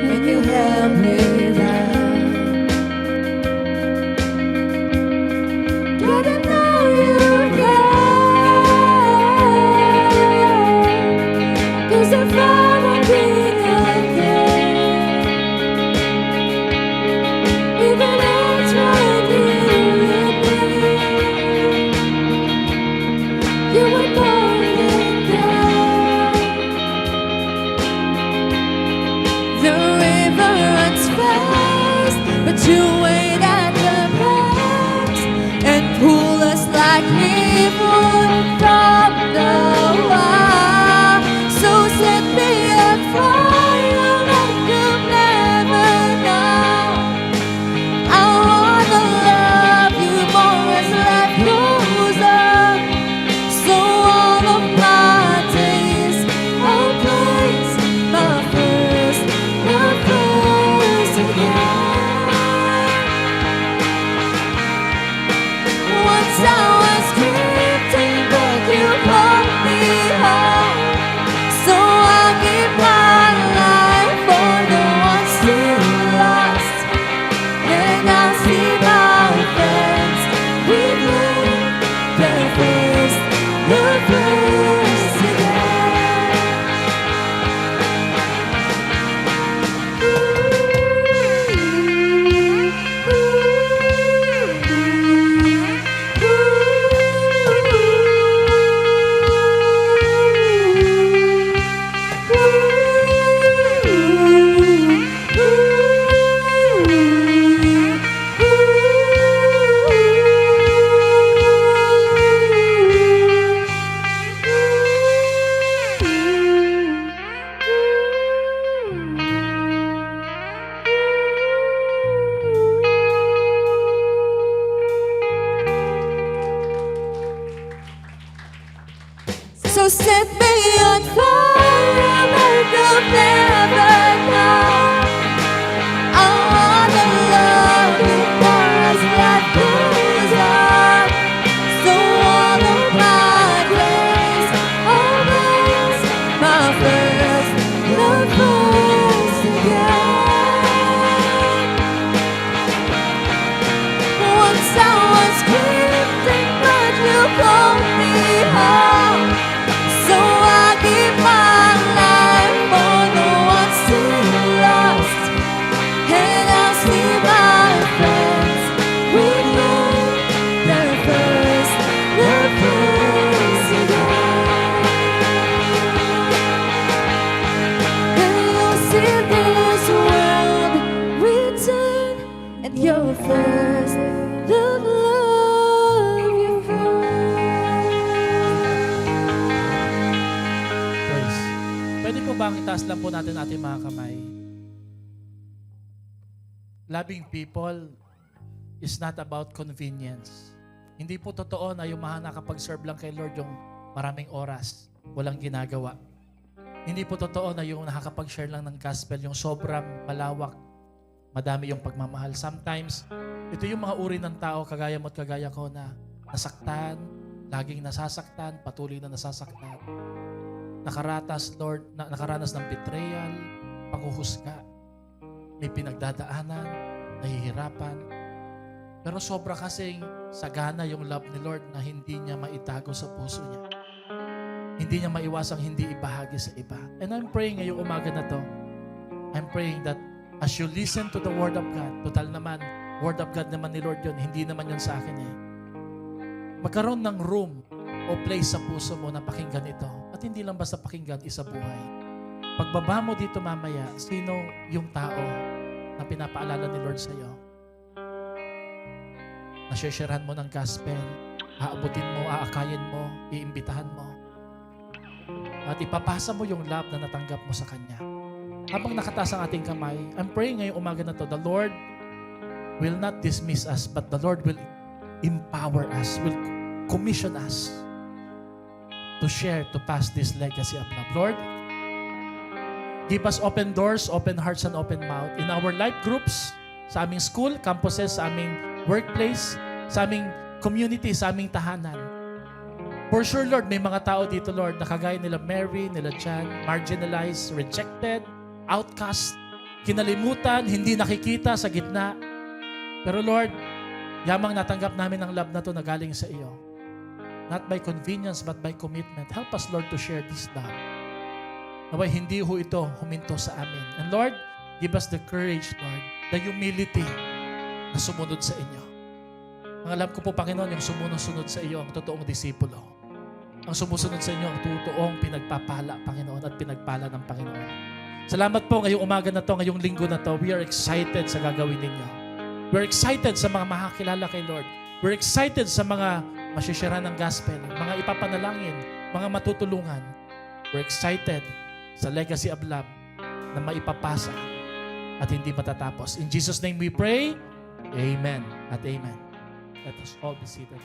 Can you help me that? Gotta know you can. 'Cause if I won't be again, even it's right here with me, you were born in God. The river runs fast, but you wait at the banks and pull us like we would from the wild. So set me on fire like you've never known. I wanna love you more as life goes on. So all of my days I'll place my first love first again. Once I was drifting, but you pulled me home. So I'll give my life for the ones still lost. And I'll see my friends with the first So set me on fire like I've never known. I wanna love you more as life goes on. So all of my days I'll place my first love first again. Once I was drifting, but you pulled me home. So I give my life for the ones still lost. And I'll see my friends with you, their first again. And you'll see this world return, and your first love you first. Praise. Pwede po bang itaas lang po natin ating mga kamay? Loving people is not about convenience. Hindi po totoo na yung mga nakapag-serve lang kay Lord yung maraming oras, walang ginagawa. Hindi po totoo na yung nakakapag-share lang ng gospel, yung sobrang malawak, madami yung pagmamahal. Sometimes, ito yung mga uri ng tao, kagaya mo at kagaya ko, na nasaktan, laging nasasaktan, patuloy na nasasaktan. Nakaranas, Lord, nakaranas ng betrayal, panghuhusga. May pinagdadaanan, nahihirapan. Pero sobra kasing sagana yung love ni Lord na hindi niya maitago sa puso niya. Hindi niya maiwasang hindi ibahagi sa iba. And I'm praying ngayong umaga na to, I'm praying that as you listen to the Word of God, total naman, Word of God naman ni Lord yun, hindi naman yun sa akin eh. magkaroon ng room o place sa puso mo na pakinggan ito. At hindi lang basta pakinggan, isa buhay. Pagbaba mo dito mamaya, sino yung tao na pinapaalala ni Lord sa iyo? Nasyesharehan mo ng gospel, aabutin mo, aakayin mo, iimbitahan mo. At ipapasa mo yung love na natanggap mo sa Kanya. Habang nakataas ang ating kamay, I'm praying ngayong umaga na to, the Lord will not dismiss us, but the Lord will empower us, will commission us to share, to pass this legacy of love. Lord, give us open doors, open hearts, and open mouth in our life groups, sa aming school, campuses, sa aming workplace, sa aming community, sa aming tahanan. For sure, Lord, may mga tao dito, Lord, na kagaya nila Mary, nila Jan, marginalized, rejected, outcast, kinalimutan, hindi nakikita sa gitna. Pero Lord, yamang natanggap namin ang love na to na galing sa iyo. Not by convenience, but by commitment. Help us, Lord, to share this love. Naway hindi ho ito huminto sa amin. And Lord, give us the courage, Lord, the humility na sumunod sa inyo. Ang alam ko po, Panginoon, yung sumusunod sa iyo ang totoong disipulo. Ang sumusunod sa inyo ang totoong pinagpapala, Panginoon, at pinagpala ng Panginoon. Salamat po ngayong umaga na to, ngayong linggo na to. We are excited sa gagawin ninyo. We're excited sa mga makakilala kay Lord. We're excited sa mga masishare ng gospel, mga ipapanalangin, mga matutulungan. We're excited sa legacy of love na maipapasa at hindi matatapos. In Jesus' name we pray, Amen at Amen. Let us all be seated.